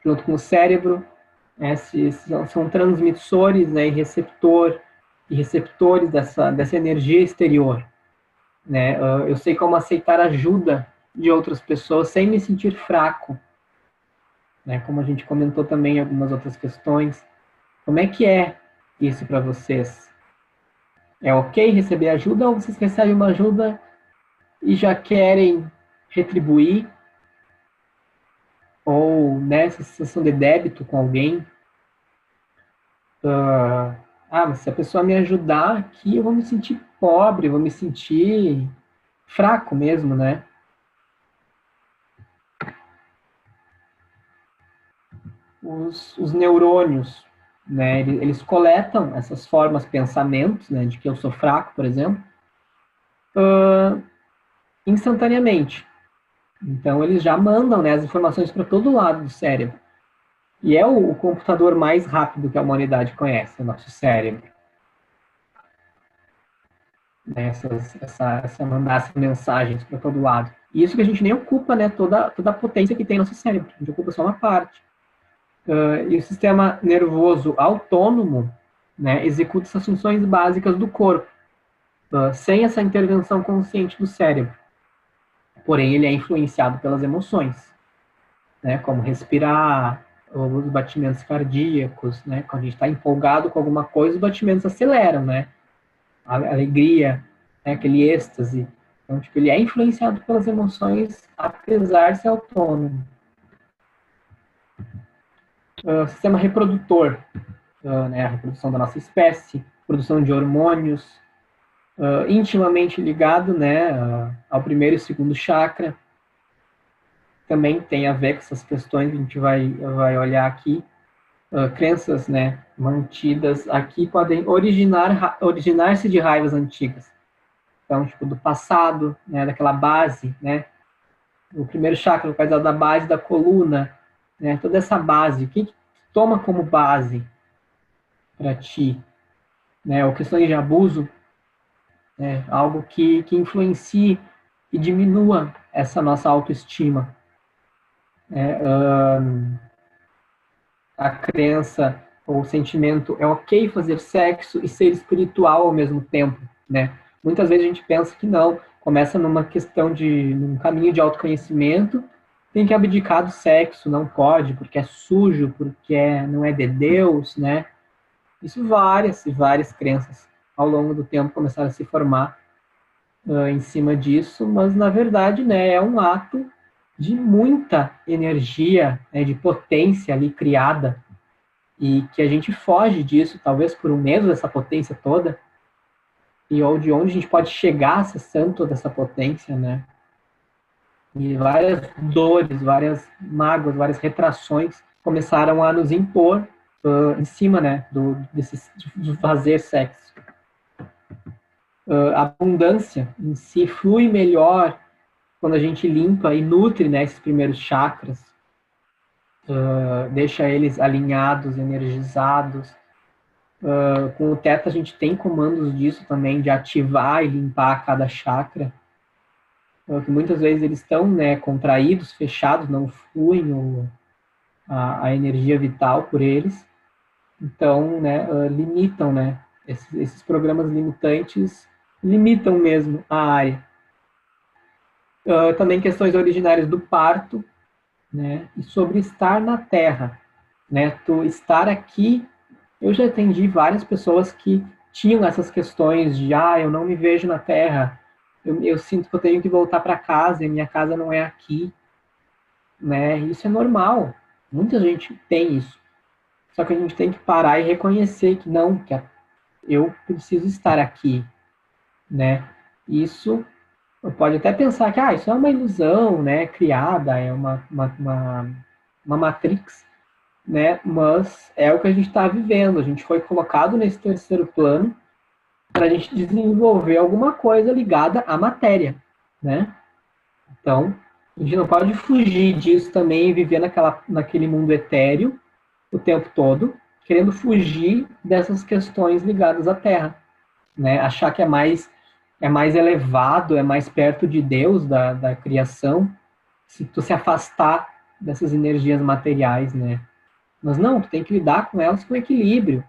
Junto com o cérebro, esses são transmissores, né, e receptores dessa energia exterior, né? Eu sei como aceitar ajuda de outras pessoas sem me sentir fraco, né? Como a gente comentou também em algumas outras questões. Como é que é isso para vocês? É ok receber ajuda ou vocês recebem uma ajuda e já querem retribuir ou nessa sensação de débito com alguém? Mas se a pessoa me ajudar aqui, eu vou me sentir pobre, eu vou me sentir fraco mesmo, né? Os neurônios, né? Eles coletam essas formas, pensamentos, né? De que eu sou fraco, por exemplo, instantaneamente. Então, eles já mandam, né, as informações para todo lado do cérebro. E é o computador mais rápido que a humanidade conhece, o nosso cérebro. Né, mandar essas mensagens para todo lado. E isso que a gente nem ocupa, né, toda a potência que tem no nosso cérebro. A gente ocupa só uma parte. E o sistema nervoso autônomo, né, executa essas funções básicas do corpo, sem essa intervenção consciente do cérebro. Porém, ele é influenciado pelas emoções, né, como respirar, os batimentos cardíacos, né, quando a gente está empolgado com alguma coisa, os batimentos aceleram, né, a alegria, né, aquele êxtase. Então, tipo, ele é influenciado pelas emoções, apesar de ser autônomo. Sistema reprodutor, né, a reprodução da nossa espécie, produção de hormônios, intimamente ligado, né, ao primeiro e segundo chakra. Também tem a ver com essas questões que a gente vai olhar aqui. Crenças, né, mantidas aqui podem originar-se de raivas antigas. Então, tipo, do passado, né, daquela base, né, o primeiro chakra vai dar da base da coluna, né, toda essa base, o que toma como base para ti, né, ou questões de abuso, né, algo que influencie e diminua essa nossa autoestima. A crença ou o sentimento é ok fazer sexo e ser espiritual ao mesmo tempo, né? Muitas vezes a gente pensa que não, começa numa questão num caminho de autoconhecimento, tem que abdicar do sexo, não pode, porque é sujo, porque não é de Deus, né? Isso várias e várias crenças ao longo do tempo começaram a se formar em cima disso, mas na verdade, né, é um ato de muita energia, né, de potência ali criada, e que a gente foge disso, talvez por um medo dessa potência toda, e ou de onde a gente pode chegar acessando toda essa potência, né? E várias dores, várias mágoas, várias retrações começaram a nos impor em cima, né, de fazer sexo. A abundância em si flui melhor quando a gente limpa e nutre, né, esses primeiros chakras, deixa eles alinhados, energizados. Com o Theta a gente tem comandos disso também, de ativar e limpar cada chakra, que muitas vezes eles estão, né, contraídos, fechados, não fluem a energia vital por eles, então, né, limitam, né, esses programas limitantes limitam mesmo a área. Também questões originárias do parto, né, e sobre estar na Terra, né, tu estar aqui. Eu já atendi várias pessoas que tinham essas questões de, eu não me vejo na Terra, eu sinto que eu tenho que voltar para casa e minha casa não é aqui, né? Isso é normal, muita gente tem isso. Só que a gente tem que parar e reconhecer que não, que eu preciso estar aqui, né? Isso pode até pensar que isso é uma ilusão, né? Criada, é uma matrix, né? Mas é o que a gente está vivendo. A gente foi colocado nesse terceiro plano para a gente desenvolver alguma coisa ligada à matéria, né? Então, a gente não pode fugir disso também e viver naquele mundo etéreo o tempo todo, querendo fugir dessas questões ligadas à Terra, né? Achar que é mais elevado, é mais perto de Deus, da criação, se tu se afastar dessas energias materiais, né? Mas não, tu tem que lidar com elas com equilíbrio,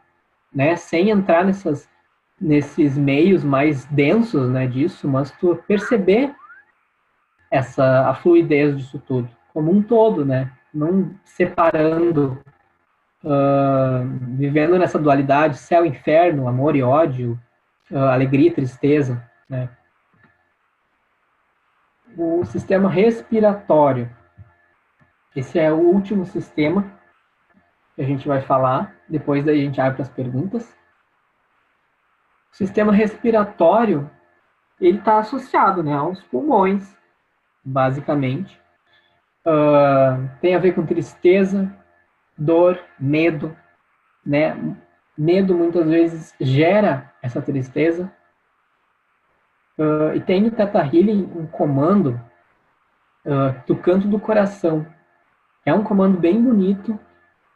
né? Sem entrar nesses meios mais densos, né, disso, mas tu perceber a fluidez disso tudo, como um todo, né? Não separando, vivendo nessa dualidade, céu e inferno, amor e ódio, alegria e tristeza, né? O sistema respiratório. Esse é o último sistema que a gente vai falar, depois daí a gente abre para as perguntas. O sistema respiratório, ele está associado, né, aos pulmões, basicamente. Tem a ver com tristeza, dor, medo, né? Medo muitas vezes gera essa tristeza. E tem no Theta Healing um comando do canto do coração. É um comando bem bonito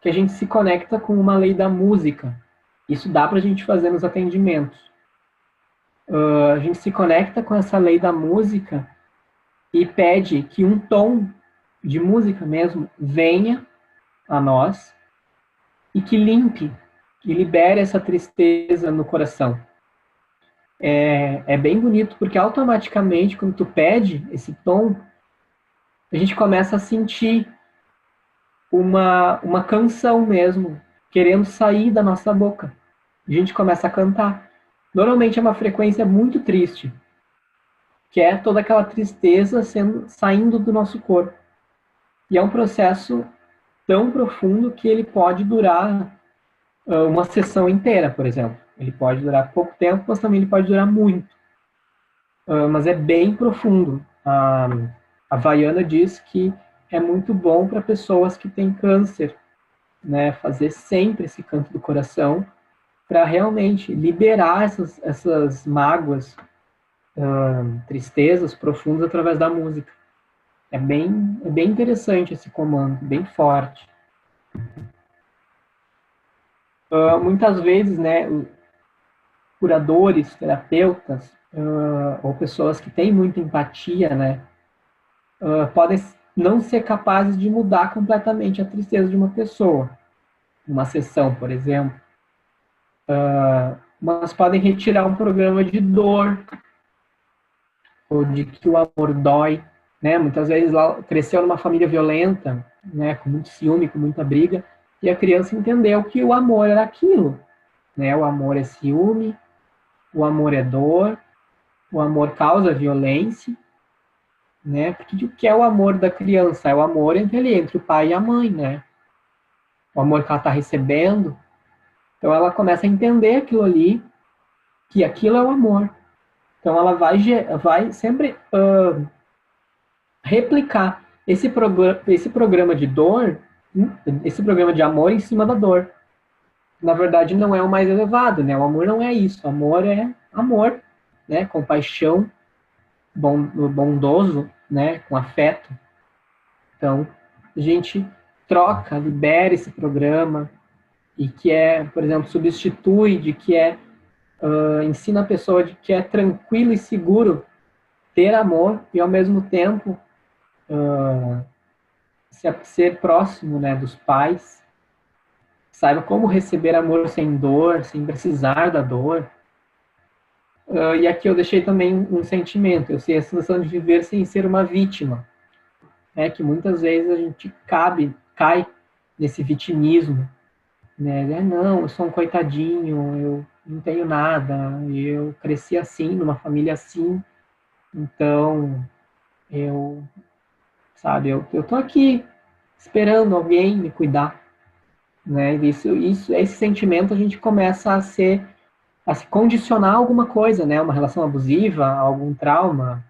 que a gente se conecta com uma lei da música. Isso dá para a gente fazer nos atendimentos. A gente se conecta com essa lei da música e pede que um tom de música mesmo venha a nós e que limpe e libere essa tristeza no coração. É bem bonito, porque automaticamente, quando tu pede esse tom, a gente começa a sentir uma canção mesmo, querendo sair da nossa boca. A gente começa a cantar. Normalmente é uma frequência muito triste, que é toda aquela tristeza saindo do nosso corpo. E é um processo tão profundo que ele pode durar uma sessão inteira, por exemplo. Ele pode durar pouco tempo, mas também ele pode durar muito. Mas é bem profundo. A Vaiana diz que é muito bom para pessoas que têm câncer, né, fazer sempre esse canto do coração para realmente liberar essas mágoas, tristezas profundas através da música. É bem interessante esse comando, bem forte. Muitas vezes, né, curadores, terapeutas, ou pessoas que têm muita empatia, né, podem não ser capazes de mudar completamente a tristeza de uma pessoa, numa sessão, por exemplo, mas podem retirar um programa de dor, ou de que o amor dói, né? Muitas vezes lá cresceu numa família violenta, né, com muito ciúme, com muita briga, e a criança entendeu que o amor era aquilo, né? O amor é ciúme, o amor é dor, o amor causa violência, né? Porque o que é o amor da criança? É o amor entre o pai e a mãe, né? O amor que ela está recebendo. Então ela começa a entender aquilo ali, que aquilo é o amor. Então ela vai sempre replicar esse programa de dor, esse programa de amor em cima da dor. Na verdade, não é o mais elevado, né? O amor não é isso. O amor é amor, né? Compaixão, bondoso, né? Com afeto. Então, a gente troca, libera esse programa e que é, por exemplo, substitui de que ensina a pessoa de que é tranquilo e seguro ter amor e ao mesmo tempo ser próximo, né, dos pais, saiba como receber amor sem dor, sem precisar da dor. E aqui eu deixei também um sentimento, eu sei a sensação de viver sem ser uma vítima, né, que muitas vezes a gente cai nesse vitimismo, né, não, eu sou um coitadinho, eu não tenho nada, eu cresci assim, numa família assim, então eu, sabe, eu tô aqui esperando alguém me cuidar, né? Esse sentimento a gente começa a se condicionar a alguma coisa, né? Uma relação abusiva, algum trauma,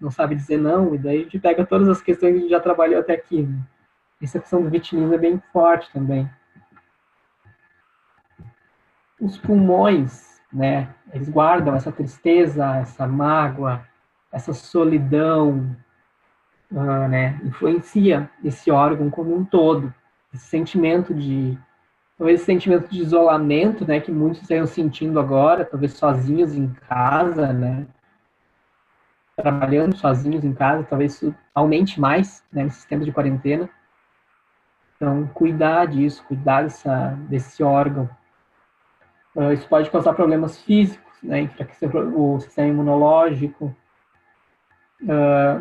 não sabe dizer não, e daí a gente pega todas as questões que a gente já trabalhou até aqui, né? Essa questão do vitimismo é bem forte também. Os pulmões, né? Eles guardam essa tristeza, essa mágoa, essa solidão, né? Influencia esse órgão como um todo. Esse sentimento de talvez esse sentimento de isolamento, né, que muitos estão sentindo agora, talvez sozinhos em casa, né, trabalhando sozinhos em casa, talvez isso aumente mais, né, nesses tempos de quarentena. Então, cuidar disso, cuidar desse órgão. Isso pode causar problemas físicos, né, enfraquecer o sistema imunológico.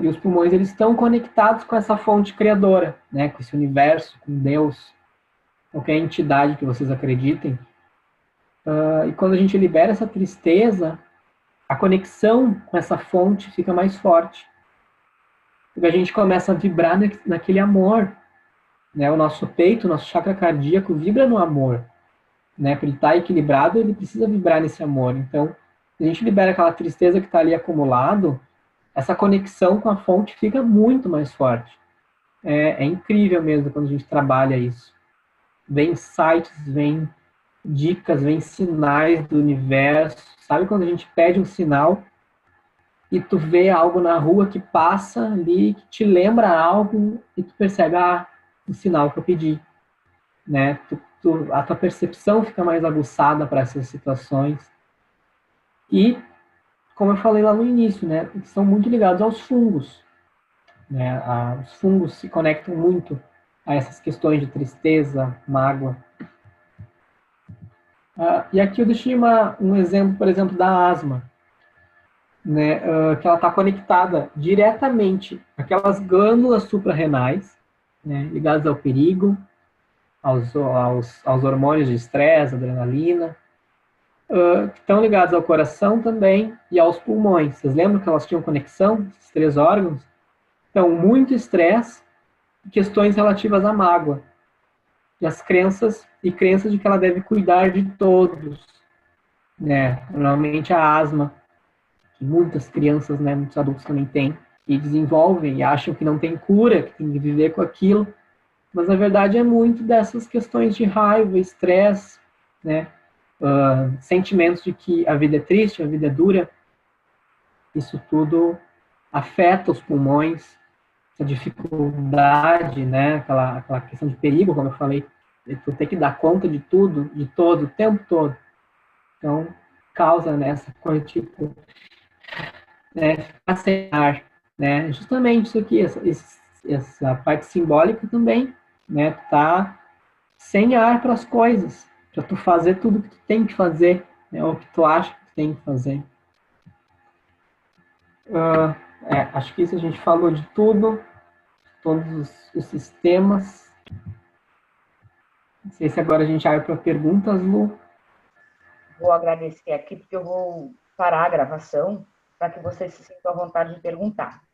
E os pulmões, eles estão conectados com essa fonte criadora, né, com esse universo, com Deus, qualquer entidade que vocês acreditem. E quando a gente libera essa tristeza, a conexão com essa fonte fica mais forte. Porque a gente começa a vibrar naquele amor. Né? O nosso peito, o nosso chakra cardíaco vibra no amor. Né? Para ele estar equilibrado, ele precisa vibrar nesse amor. Então, se a gente libera aquela tristeza que está ali acumulado, essa conexão com a fonte fica muito mais forte. É incrível mesmo quando a gente trabalha isso. Vem insights, vem dicas, vem sinais do universo. Sabe quando a gente pede um sinal e tu vê algo na rua que passa ali, que te lembra algo, e tu percebe, o sinal que eu pedi, né? A tua percepção fica mais aguçada para essas situações. E, como eu falei lá no início, né? São muito ligados aos fungos, né? Os fungos se conectam muito a essas questões de tristeza, mágoa. E aqui eu deixei um exemplo, por exemplo, da asma. Né, que ela está conectada diretamente àquelas glândulas suprarrenais, né, ligadas ao perigo, aos hormônios de estresse, adrenalina, que estão ligados ao coração também e aos pulmões. Vocês lembram que elas tinham conexão, esses três órgãos? Então, muito estresse e questões relativas à mágoa. E as crenças de que ela deve cuidar de todos. Né? Normalmente a asma, que muitas crianças, né, muitos adultos também têm, e desenvolvem e acham que não tem cura, que tem que viver com aquilo, mas na verdade é muito dessas questões de raiva, estresse, né, sentimentos de que a vida é triste, a vida é dura, isso tudo afeta os pulmões, essa dificuldade, né, aquela questão de perigo, como eu falei, de tu ter que dar conta de tudo, de todo, o tempo todo. Então, causa, né, essa coisa tipo né, ficar sem ar, né? Justamente isso aqui, essa parte simbólica também, né? Tá sem ar para as coisas, para tu fazer tudo que tu tem que fazer, né? Ou que tu acha que tu tem que fazer. Acho que isso a gente falou de tudo, todos os sistemas. Não sei se agora a gente abre para perguntas, Lu. Vou agradecer aqui, porque eu vou parar a gravação para que vocês se sintam à vontade de perguntar.